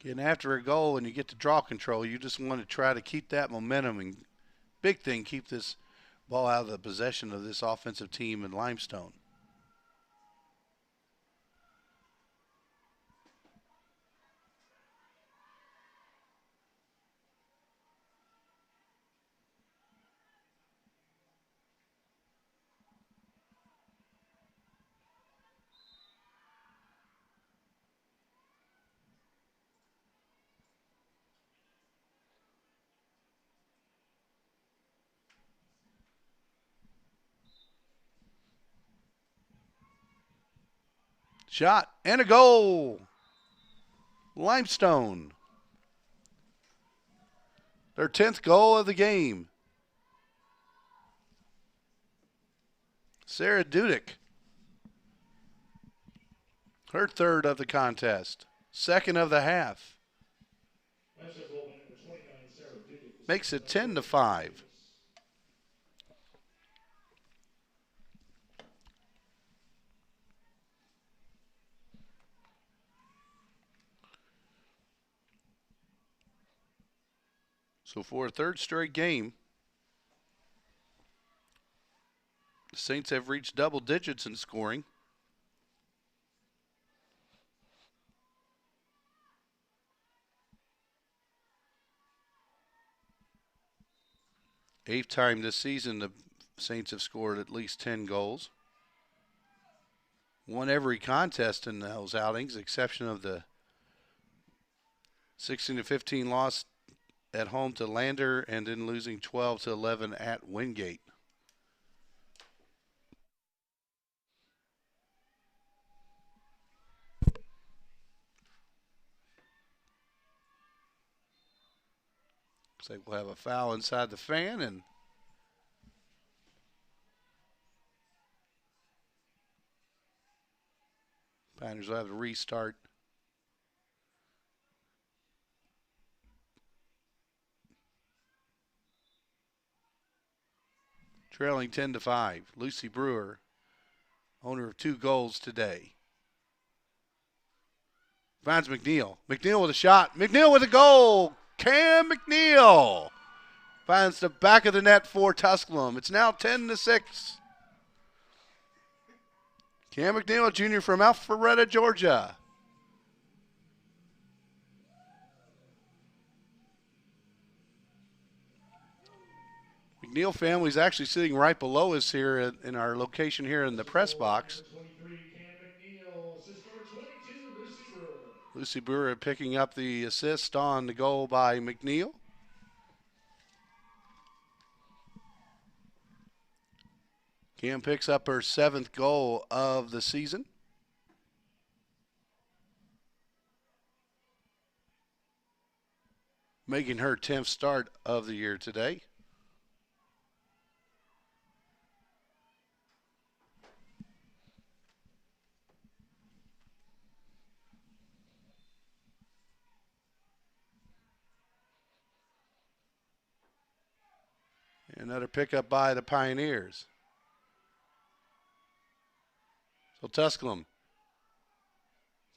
getting after a goal and you get to draw control, you just want to try to keep that momentum, and big thing, keep this ball out of the possession of this offensive team in Limestone. Shot and a goal. Limestone. Their 10th goal of the game. Sarah Dudek. Her third of the contest. Second of the half. Makes it 10-5. So for a third straight game, the Saints have reached double digits in scoring. Eighth time this season, the Saints have scored at least 10 goals. Won every contest in those outings, exception of the 16-15 loss at home to Lander and then losing 12-11 at Wingate. Looks like we'll have a foul inside the fan, and Pioneers will have to restart. Trailing 10-5. Lucy Brewer, owner of 2 goals today. Finds McNeil. McNeil with a shot. McNeil with a goal. Cam McNeil finds the back of the net for Tusculum. It's now 10-6. Cam McNeil, junior from Alpharetta, Georgia. McNeil family is actually sitting right below us here in our location here in the press box. Lucy Brewer picking up the assist on the goal by McNeil. Cam picks up her 7th goal of the season. Making her 10th start of the year today. Another pickup by the Pioneers. So Tusculum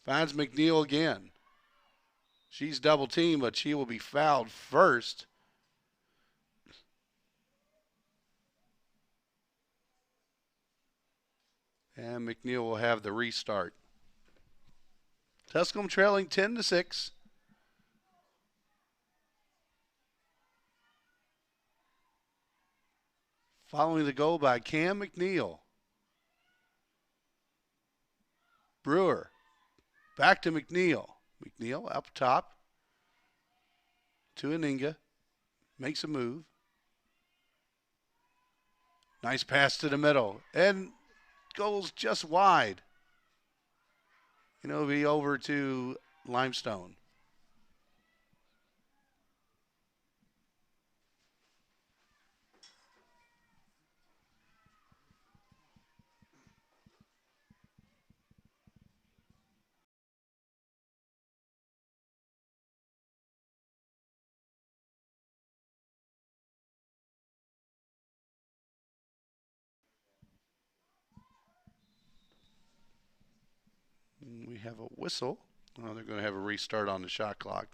finds McNeil again. She's double teamed, but she will be fouled first. And McNeil will have the restart. Tusculum trailing 10-6. Following the goal by Cam McNeil. Brewer. Back to McNeil. McNeil up top. To Aninga. Makes a move. Nice pass to the middle. And goes just wide. And it'll be over to Limestone. We have a whistle. Oh, they're going to have a restart on the shot clock.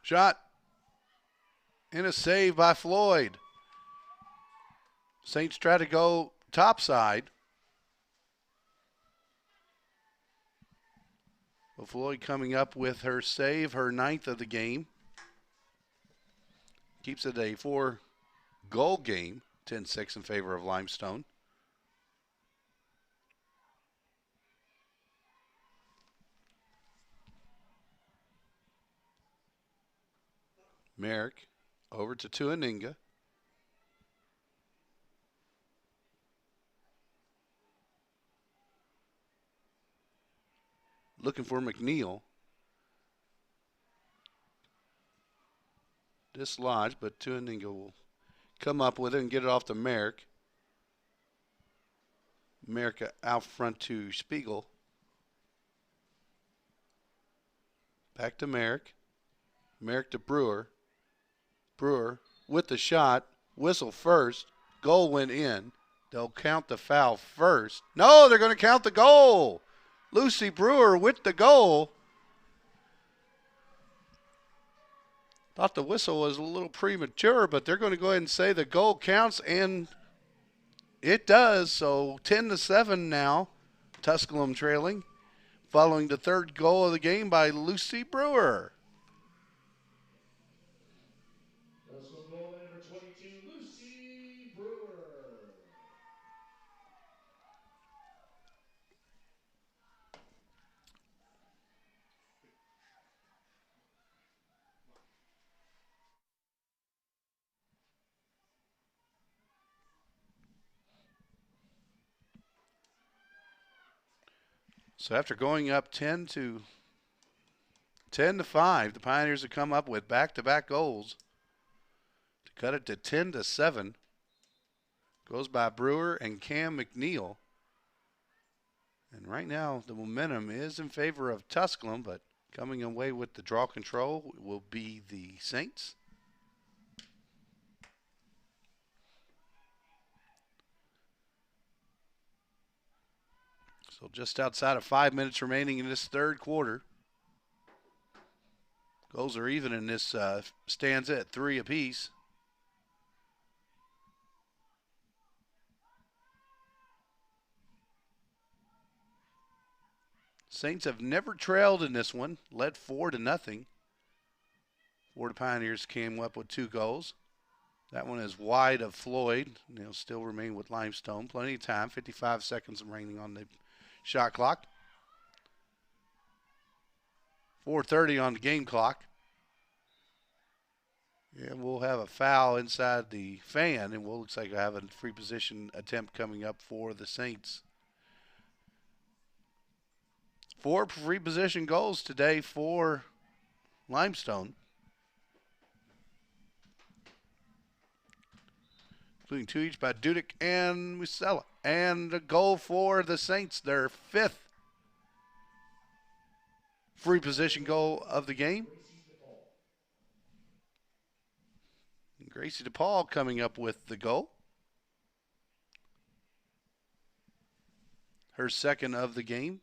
Shot. And a save by Floyd. Saints try to go topside. But Floyd coming up with her save, her 9th of the game. Keeps it a 4-goal game, 10-6 in favor of Limestone. Merrick over to Tuaninga. Looking for McNeil. Dislodged, but Tuaninga will come up with it and get it off to Merrick. Merrick out front to Spiegel. Back to Merrick. Merrick to Brewer. Brewer with the shot. Whistle first. Goal went in. They'll count the foul first. No, they're going to count the goal. Lucy Brewer with the goal. Thought the whistle was a little premature, but they're going to go ahead and say the goal counts, and it does. So 10-7 now. Tusculum trailing, following the third goal of the game by Lucy Brewer. Tusculum goal number 22, Lucy Brewer. So after going up 10-5, the Pioneers have come up with back-to-back goals to cut it to 10-7. Goes by Brewer and Cam McNeil. And right now the momentum is in favor of Tusculum, but coming away with the draw control will be the Saints. So just outside of 5 minutes remaining in this third quarter. Goals are even in this stanza at 3 apiece. Saints have never trailed in this one, led 4-0. Florida Pioneers came up with 2 goals. That one is wide of Floyd. They'll still remain with Limestone. Plenty of time, 55 seconds remaining on the shot clock. 4:30 on the game clock. And we'll have a foul inside the fan, and we'll looks like we'll have a free position attempt coming up for the Saints. 4 free position goals today for Limestone, including 2 each by Dudek and Musella. And a goal for the Saints, their 5th free position goal of the game. Gracie DePaul coming up with the goal. Her 2nd of the game.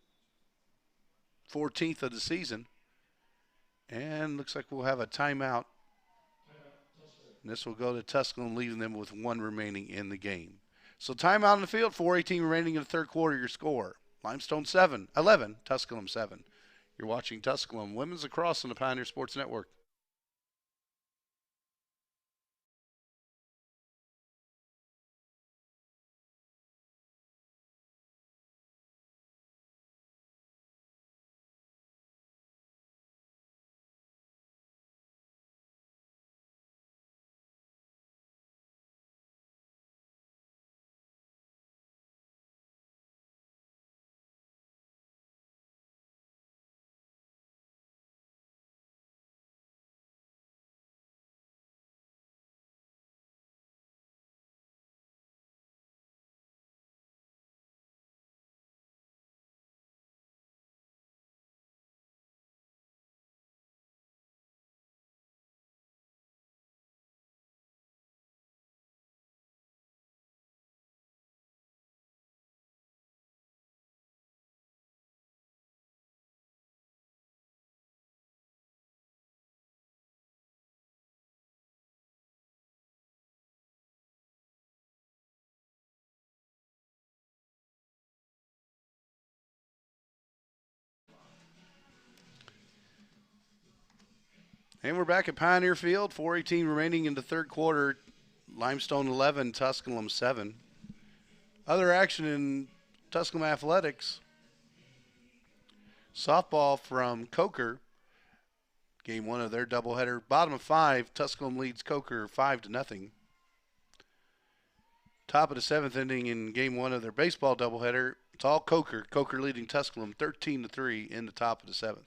14th of the season. And looks like we'll have a timeout. And this will go to Tusculum, leaving them with 1 remaining in the game. So timeout in the field, 4:18 remaining in the third quarter. Your score, Limestone 11, Tusculum 7. You're watching Tusculum Women's Lacrosse on the Pioneer Sports Network. And we're back at Pioneer Field, 4:18 remaining in the third quarter. Limestone 11, Tusculum 7. Other action in Tusculum athletics. Softball from Coker. Game 1 of their doubleheader. Bottom of 5, Tusculum leads Coker 5-0. Top of the 7th inning in Game 1 of their baseball doubleheader. It's all Coker. Coker leading Tusculum 13-3 in the top of the 7th.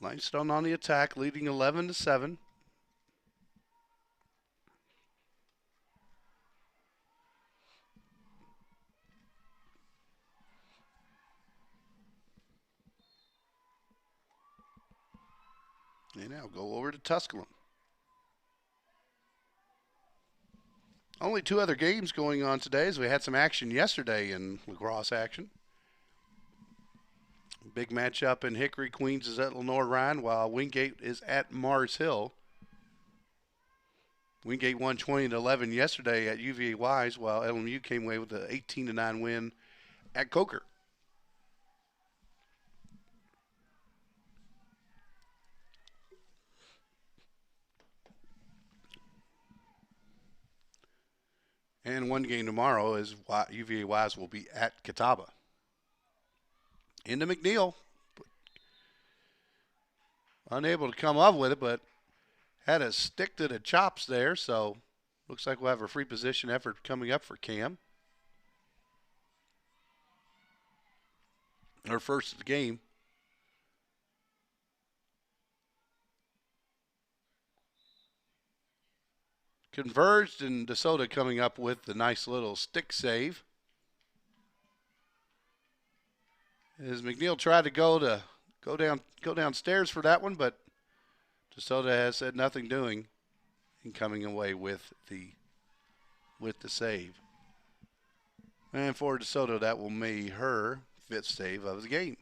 Limestone on the attack, leading 11-7. They now go over to Tusculum. Only 2 other games going on today, as we had some action yesterday in lacrosse action. Big matchup in Hickory. Queens is at Lenore Ryan, while Wingate is at Mars Hill. Wingate won 20-11 yesterday at UVA Wise, while LMU came away with an 18-9 win at Coker. And one game tomorrow is UVA Wise will be at Catawba. Into McNeil. Unable to come up with it, but had a stick to the chops there, so looks like we'll have a free position effort coming up for Cam. Her first of the game. Converged, and DeSoto coming up with the nice little stick save. As McNeil tried to go downstairs for that one, but DeSoto has said nothing doing and coming away with the save. And for DeSoto, that will be her 5th save of the game.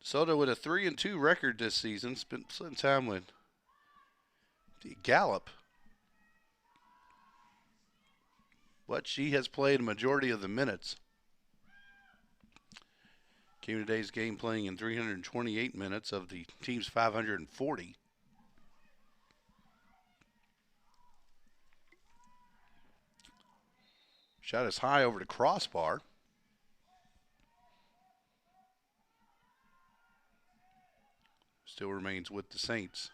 DeSoto with a 3-2 record this season. Spent some time with Gallup, but she has played a majority of the minutes. Came to today's game playing in 328 minutes of the team's 540. Shot is high over the crossbar. Still remains with the Saints.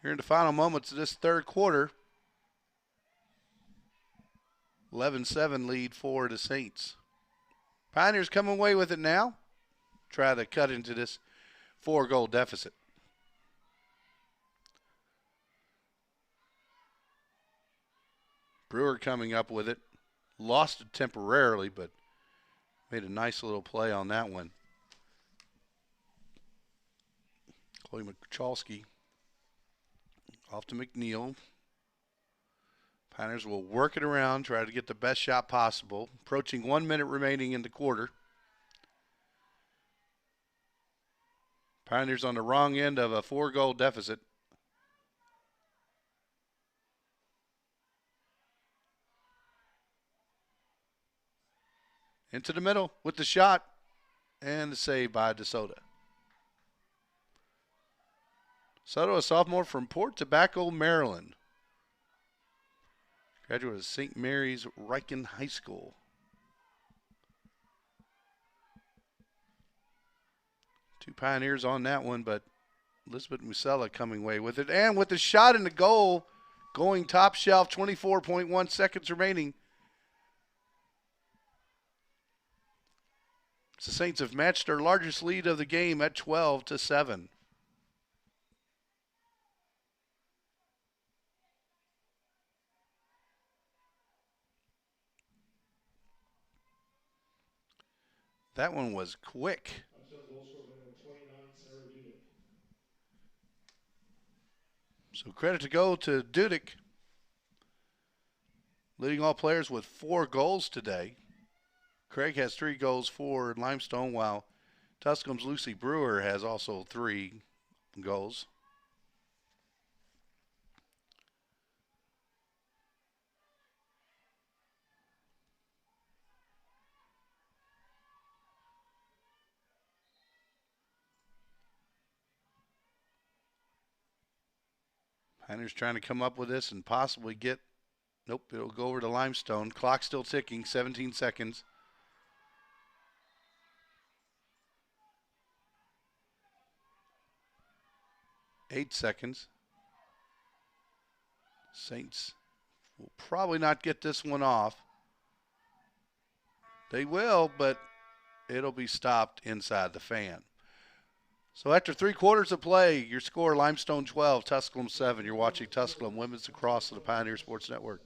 Here in the final moments of this third quarter, 11-7 lead for the Saints. Pioneers come away with it now. Try to cut into this 4-goal deficit. Brewer coming up with it. Lost it temporarily, but made a nice little play on that one. Chloe Michalski off to McNeil. Pioneers will work it around, try to get the best shot possible. Approaching 1 minute remaining in the quarter. Pioneers on the wrong end of a 4-goal deficit. Into the middle with the shot and the save by DeSoto. Soto, a sophomore from Port Tobacco, Maryland. Graduate of St. Mary's Riken High School. Two Pioneers on that one, but Elizabeth Musella coming away with it. And with the shot in the goal, going top shelf, 24.1 seconds remaining. The Saints have matched their largest lead of the game at 12-7. That one was quick. So credit to go to Dudick, leading all players with 4 goals today. Craig has 3 goals for Limestone, while Tusculum's Lucy Brewer has also 3 goals. Pioneers trying to come up with this and possibly get, nope, it'll go over to Limestone. Clock still ticking, 17 seconds. Eight seconds. Saints will probably not get this one off. They will, but it'll be stopped inside the fan. So after 3 quarters of play, your score, Limestone 12, Tusculum 7. You're watching Tusculum Women's Lacrosse on the Pioneer Sports Network.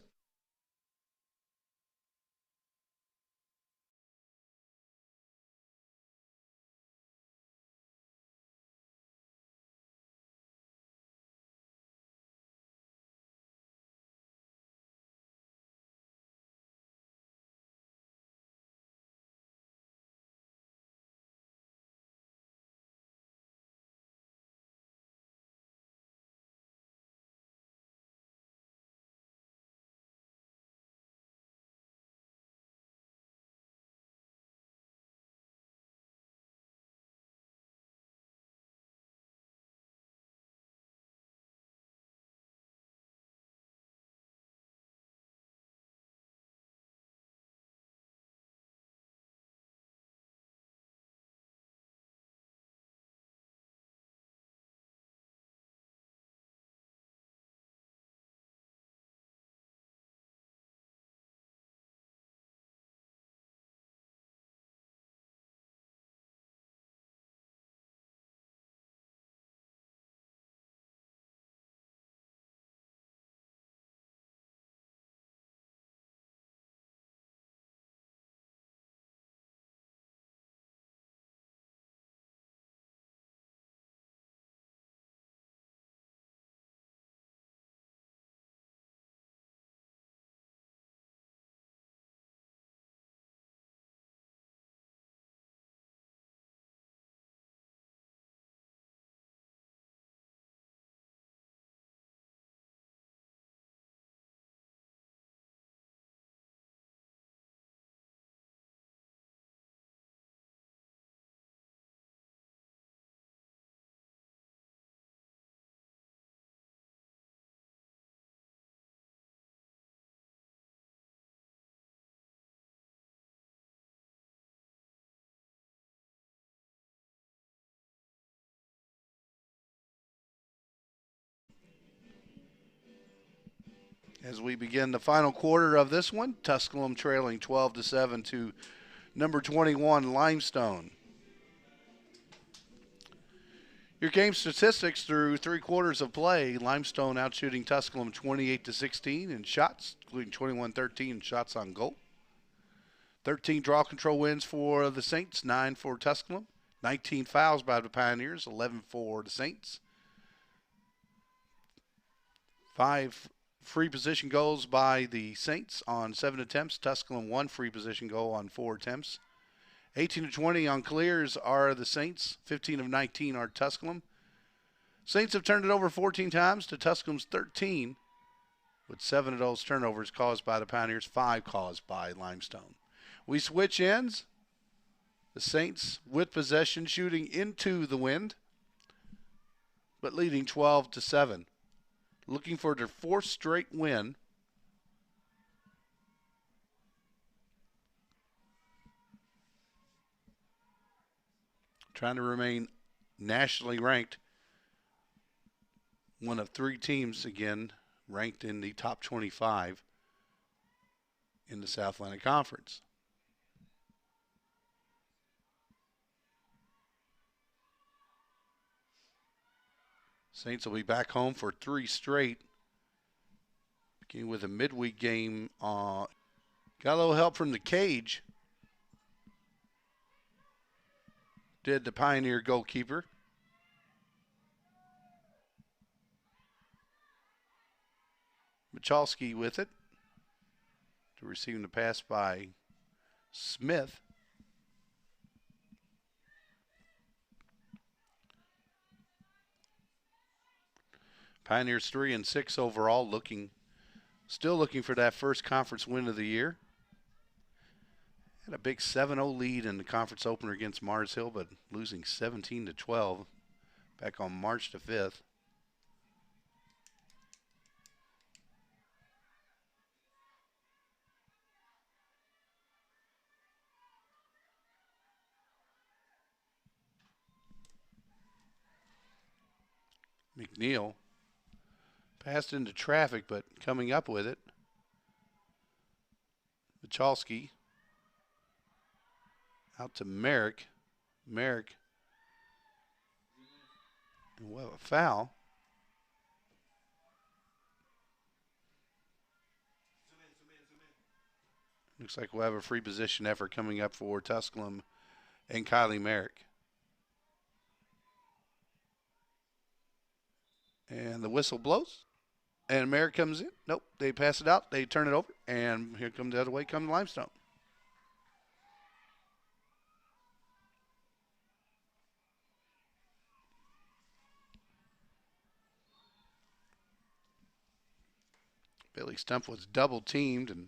As we begin the final quarter of this one, Tusculum trailing 12-7 to number 21, Limestone. Your game statistics through 3 quarters of play: Limestone outshooting Tusculum 28-16 in shots, including 21-13 shots on goal. 13 draw control wins for the Saints, 9 for Tusculum. 19 fouls by the Pioneers, 11 for the Saints. 5 free position goals by the Saints on 7 attempts. Tusculum 1 free position goal on 4 attempts. 18 of 20 on clears are the Saints. 15 of 19 are Tusculum. Saints have turned it over 14 times to Tusculum's 13, with 7 of those turnovers caused by the Pioneers, 5 caused by Limestone. We switch ends. The Saints with possession, shooting into the wind, but leading 12-7. Looking for their 4th straight win. Trying to remain nationally ranked. One of 3 teams, again, ranked in the top 25 in the South Atlantic Conference. Saints will be back home for 3 straight, beginning with a midweek game. Got a little help from the cage. Did the Pioneer goalkeeper. Michalski with it, to receiving the pass by Smith. Pioneers 3-6 overall, still looking for that first conference win of the year. Had a big 7-0 lead in the conference opener against Mars Hill, but losing 17-12 back on March the 5th. McNeil passed into traffic, but coming up with it. Michalski Out to Merrick. Merrick. And we'll have a foul. Looks like we'll have a free position effort coming up for Tusculum and Kylie Merrick. And the whistle blows. And Merrick comes in. Nope, they pass it out. They turn it over. And here comes the other way comes Limestone. Billy Stump was double teamed and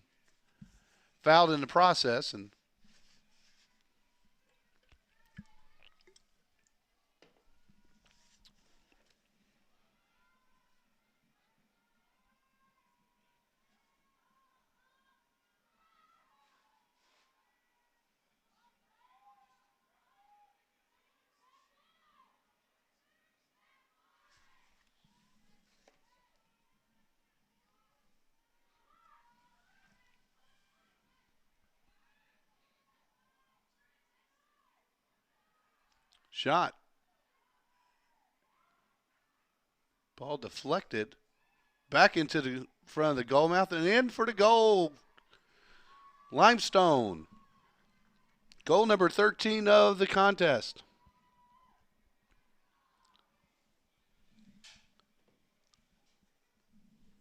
fouled in the process. And shot. Ball deflected back into the front of the goal mouth and in for the goal. Limestone. Goal number 13 of the contest.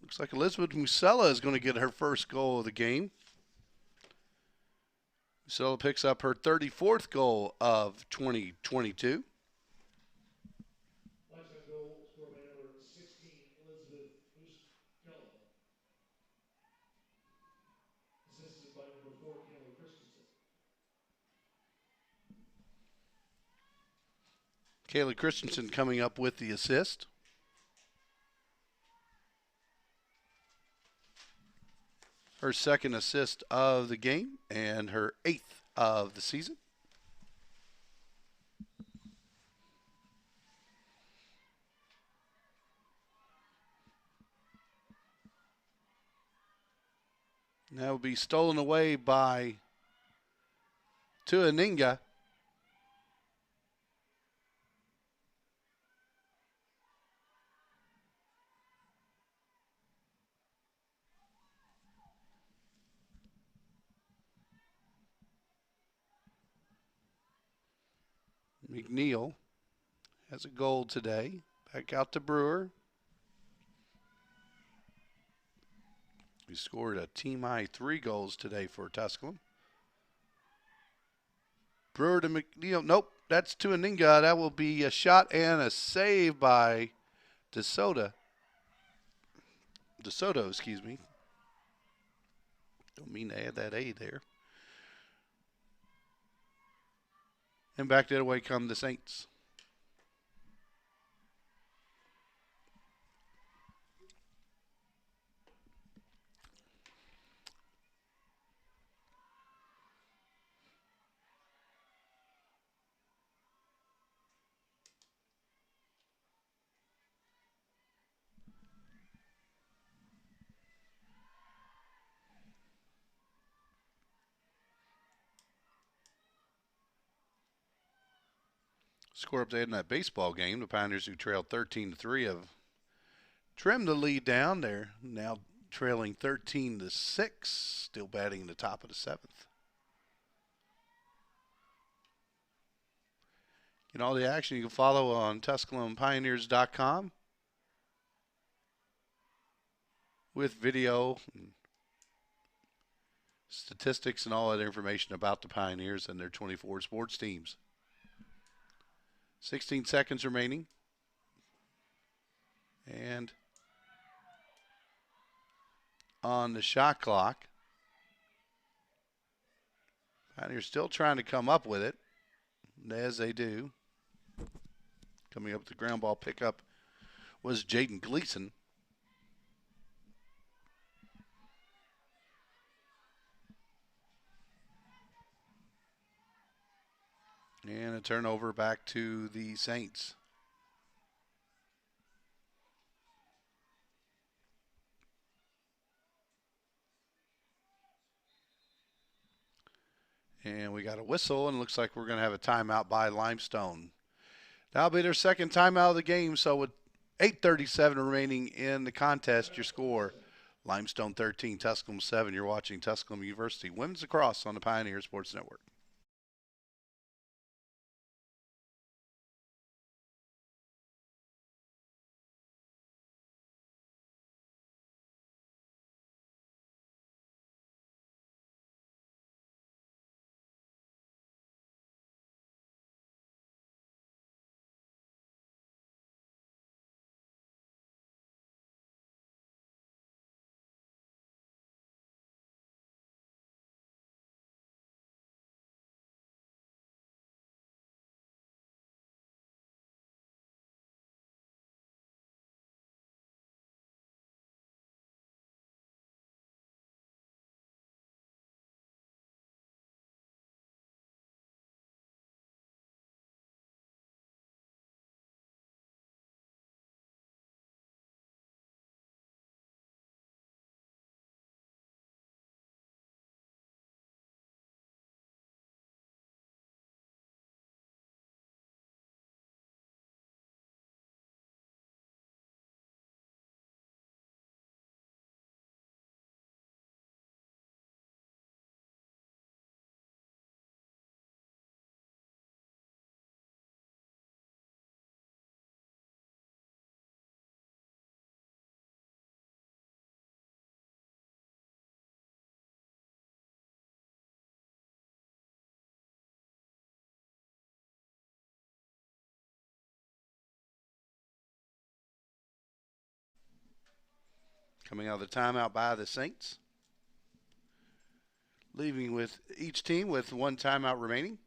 Looks like Elizabeth Musella is going to get her first goal of the game. Musella picks up her 34th goal of 2022. Last goal scored by number 16, Elizabeth Tusculum. Assisted by number 4, Kayla Christensen. Kayla Christensen coming up with the assist. Her second assist of the game and her 8th of the season. That will be stolen away by Tuaninga. McNeil has a goal today. Back out to Brewer. He scored a team high 3 goals today for Tusculum. Brewer to McNeil. Nope, that's Tuaninga. That will be a shot and a save by DeSoto. DeSoto, excuse me. Don't mean to add that A there. And back the other way come the Saints. Score update in that baseball game. The Pioneers, who trailed 13-3, have trimmed the lead down. They're now trailing 13-6, still batting in the top of the 7th. Get all the action you can follow on TusculumPioneers.com with video, and statistics, and all that information about the Pioneers and their 24 sports teams. 16 seconds remaining. And on the shot clock, Pioneers still trying to come up with it, as they do. Coming up with the ground ball pickup was Jaden Gleason. And a turnover back to the Saints. And we got a whistle, and it looks like we're going to have a timeout by Limestone. That'll be their second timeout of the game. So with 8:37 remaining in the contest, your score, Limestone 13, Tusculum 7. You're watching Tusculum University Women's Lacrosse on the Pioneer Sports Network. Coming out of the timeout by the Saints. Leaving with each team with one timeout remaining.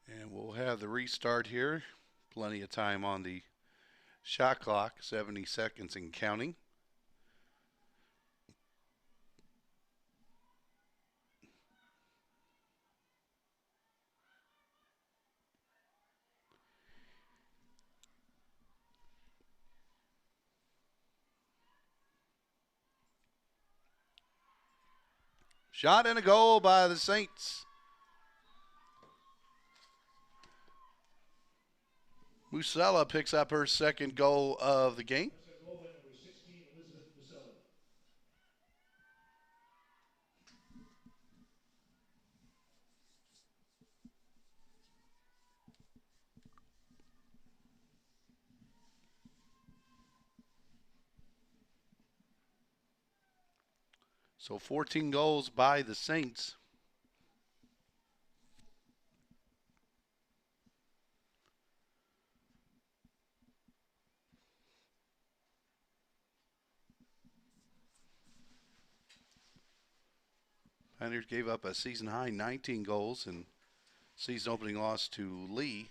And we'll have the restart here. Plenty of time on the shot clock, 70 seconds and counting. Shot and a goal by the Saints. Musella picks up her second goal of the game. So 14 goals by the Saints. Pioneers gave up a season high 19 goals and season opening loss to Lee.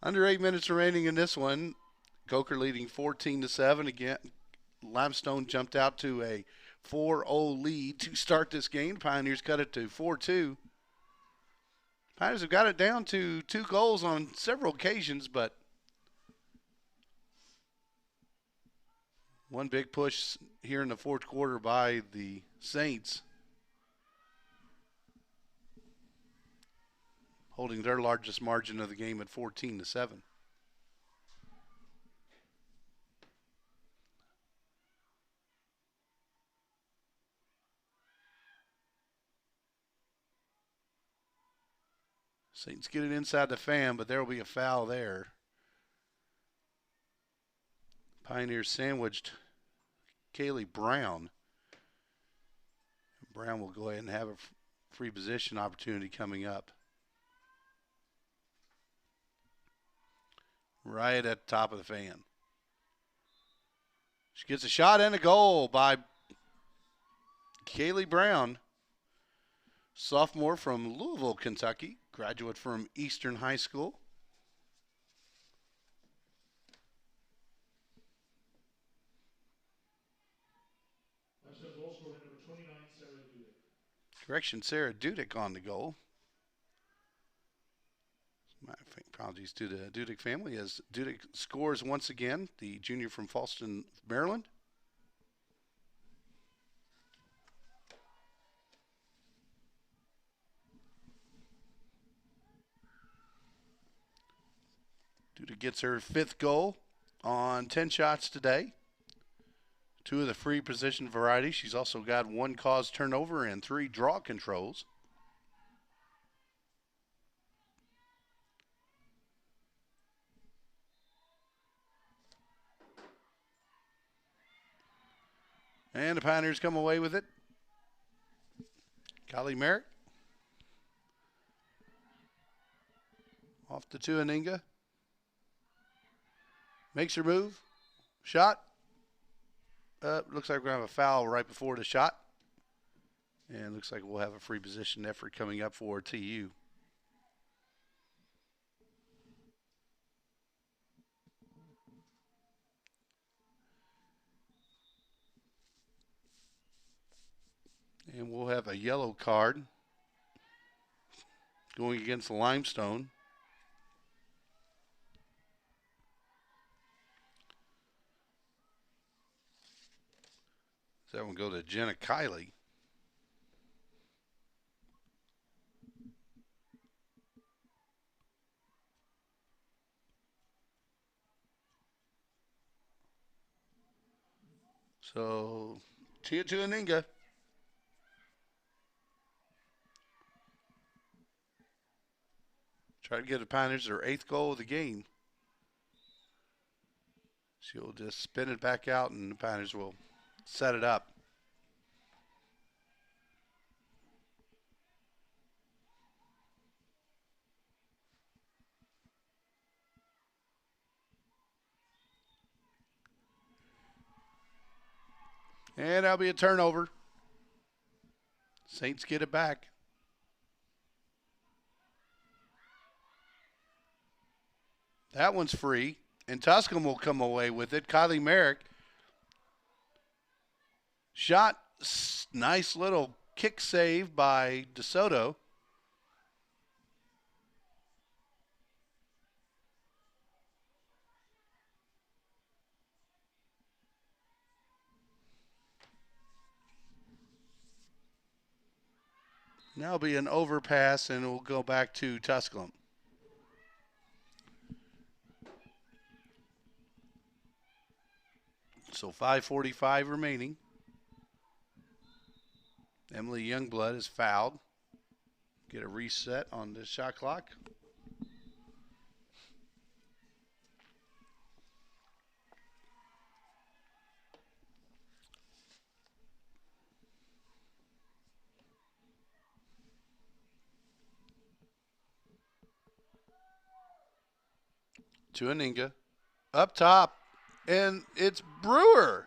Under 8 minutes remaining in this one. Coker leading 14-7. Again, Limestone jumped out to a 4-0 lead to start this game. Pioneers cut it to 4-2. Pioneers have got it down to 2 goals on several occasions, but one big push here in the fourth quarter by the Saints, holding their largest margin of the game at 14-7. Saints get it inside the fan, but there will be a foul there. Pioneers sandwiched Kayla Brown. Brown will go ahead and have a free position opportunity coming up. right at the top of the fan. She gets a shot and a goal by Kaylee Brown, sophomore from Louisville, Kentucky, graduate from Eastern High School. Correction, Sarah Dudek on the goal. My apologies to the Dudek family as Dudek scores once again, the junior from Falston, Maryland. Dudek gets her 5th goal on 10 shots today. 2 of the free position variety. She's also got 1 caused turnover and 3 draw controls. And the Pioneers come away with it. Kylie Merrick. Off to Tuaninga. Makes her move. Shot. Looks like we're going to have a foul right before the shot. And looks like we'll have a free position effort coming up for TU. And we'll have a yellow card going against the Limestone. So that one go to Jenna Kiley. So, Tia Tuaninga. Try to get the Pioneers their 8th goal of the game. She'll just spin it back out, and the Pioneers will set it up. And that'll be a turnover. Saints get it back. That one's free, and Tusculum will come away with it. Kylie Merrick. Shot, nice little kick save by DeSoto. Now it'll be an overpass, and we'll go back to Tusculum. So 5:45 remaining. Emily Youngblood is fouled. Get a reset on the shot clock. Tuaninga. Up top. And it's Brewer.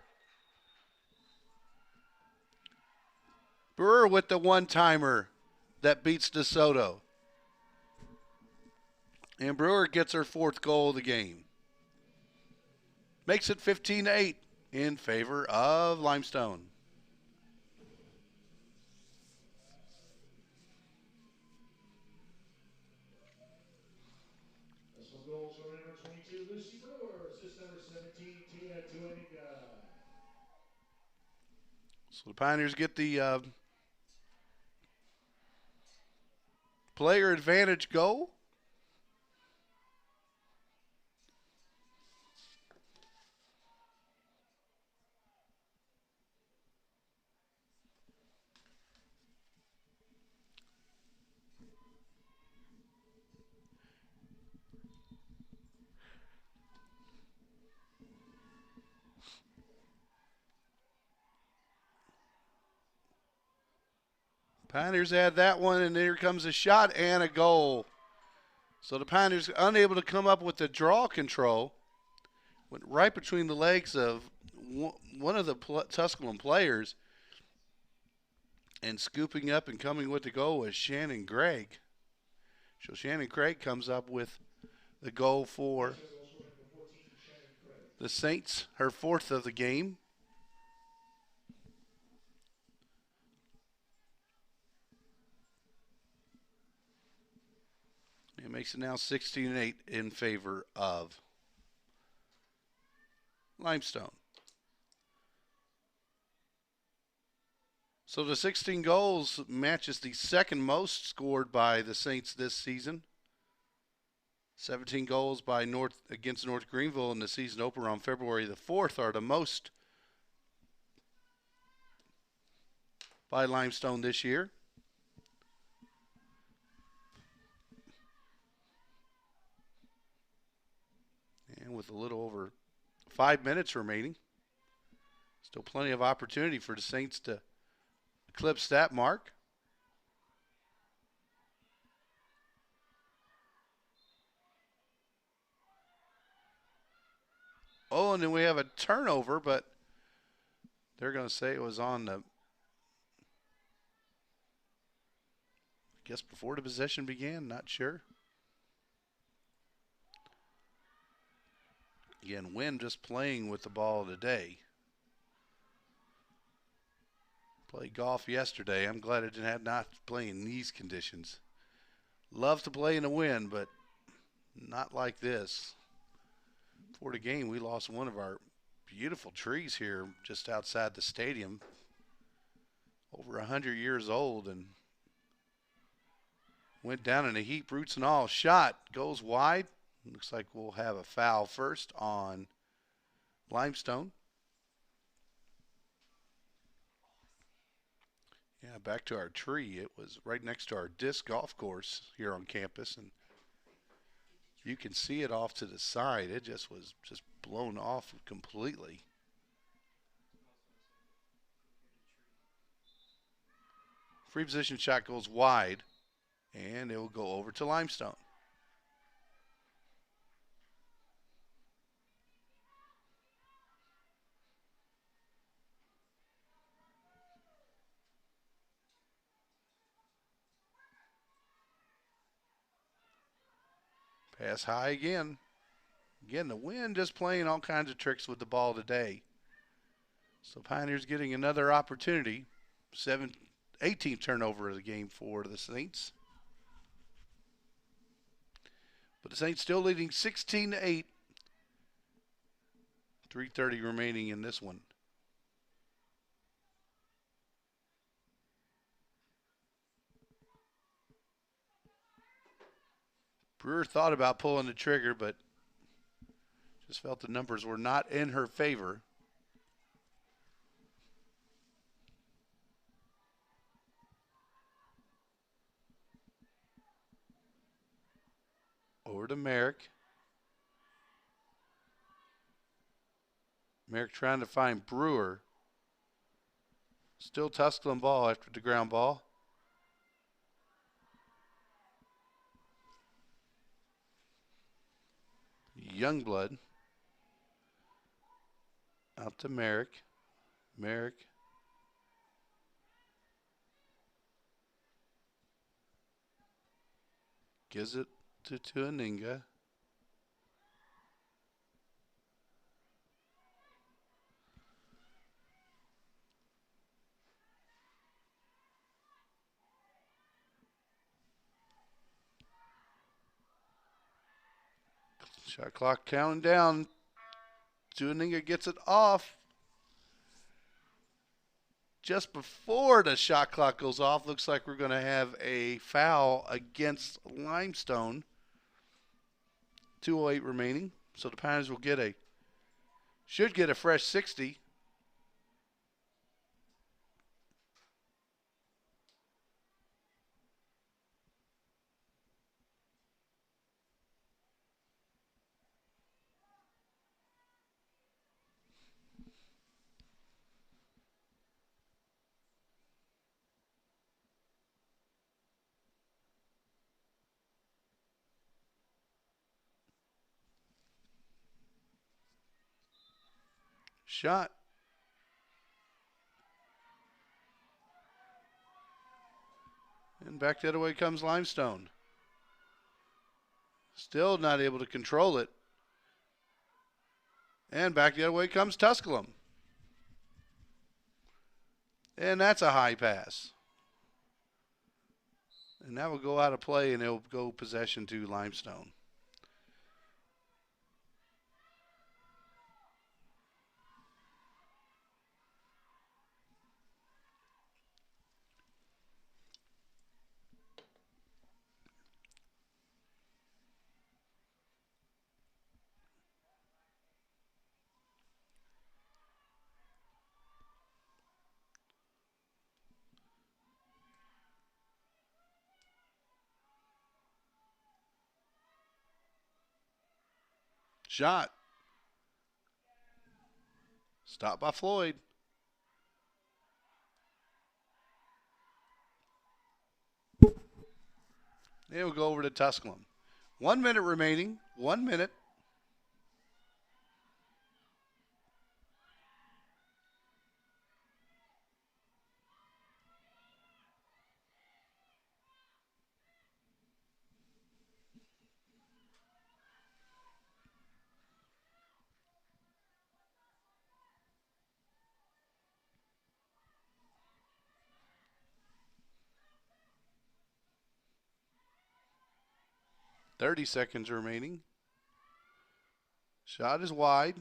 Brewer with the one-timer that beats DeSoto. And Brewer gets her 4th goal of the game. Makes it 15-8 in favor of Limestone. So the Pioneers get the player advantage goal. Pioneers had that one, and here comes a shot and a goal. So the Pioneers, unable to come up with the draw control, went right between the legs of one of the Tusculum players, and scooping up and coming with the goal was Shannon Gregg. So Shannon Craig comes up with the goal for the Saints, her fourth of the game. It makes it now 16-8 in favor of Limestone. So the 16 goals matches the second most scored by the Saints this season. 17 goals by against North Greenville in the season opener on February the 4th are the most by Limestone this year. And with a little over 5 minutes remaining, still plenty of opportunity for the Saints to eclipse that mark. Oh, and then we have a turnover, but they're going to say it was on the, I guess before the possession began, not sure. Again, Wynn just playing with the ball today. Played golf yesterday. I'm glad I didn't have not play in these conditions. Love to play in the wind, but not like this. Before the game, we lost one of our beautiful trees here just outside the stadium. Over 100 years old and went down in a heap, roots and all. Shot goes wide. Looks like we'll have a foul first on Limestone. Yeah, back to our tree. It was right next to our disc golf course here on campus, and you can see it off to the side. It just was just blown off completely. Free position shot goes wide, and it will go over to Limestone. Pass high again. Again, the wind just playing all kinds of tricks with the ball today. So Pioneers getting another opportunity. 18th turnover of the game for the Saints. But the Saints still leading 16-8. 3:30 remaining in this one. Brewer thought about pulling the trigger, but just felt the numbers were not in her favor. Over to Merrick. Merrick trying to find Brewer. Still Tusculum ball after the ground ball. Youngblood. Out to Merrick. Merrick. Gives it to Tuaninga. Shot clock counting down. Tuaninga gets it off. Just before the shot clock goes off, looks like we're going to have a foul against Limestone. 2:08 remaining. So the Pioneers will should get a fresh 60. Shot. And back the other way comes Limestone. Still not able to control it. And back the other way comes Tusculum. And that's a high pass. And that will go out of play, and it'll go possession to Limestone. Shot. Stopped by Floyd. It will go over to Tusculum. 1 minute remaining. 1 minute. .30 seconds remaining. Shot is wide.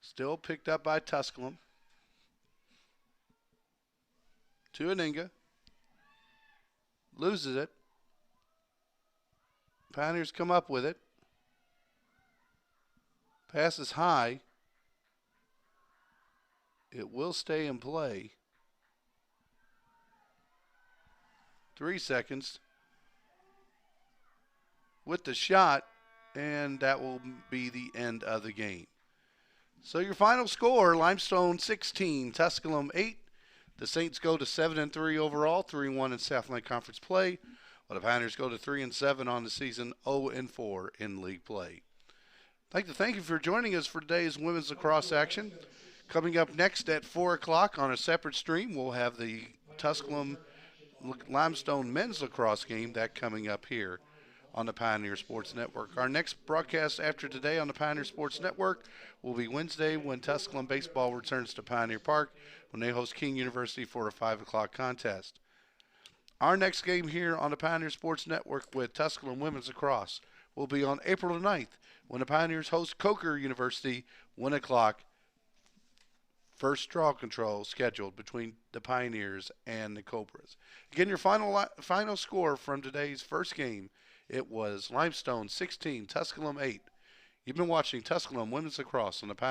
Still picked up by Tusculum. To Aninga. Loses it. Pioneers come up with it. Passes high. It will stay in play. 3 seconds. With the shot, and that will be the end of the game. So your final score, Limestone 16, Tusculum 8. The Saints go to 7-3 overall, 3-1 in Southland Conference play, while the Pioneers go to 3-7 on the season, 0-4 in league play. I'd like to thank you for joining us for today's women's lacrosse action. Coming up next at 4 o'clock on a separate stream, we'll have the Tusculum Limestone men's lacrosse game, that coming up here on the Pioneer Sports Network. Our next broadcast after today on the Pioneer Sports Network will be Wednesday when Tusculum baseball returns to Pioneer Park when they host King University for a 5 o'clock contest. Our next game here on the Pioneer Sports Network with Tusculum women's lacrosse will be on April the 9th when the Pioneers host Coker University, 1 o'clock. First draw control scheduled between the Pioneers and the Cobras. Again, your final score from today's first game, it was Limestone 16, Tusculum 8. You've been watching Tusculum Women's Lacrosse on the Pioneer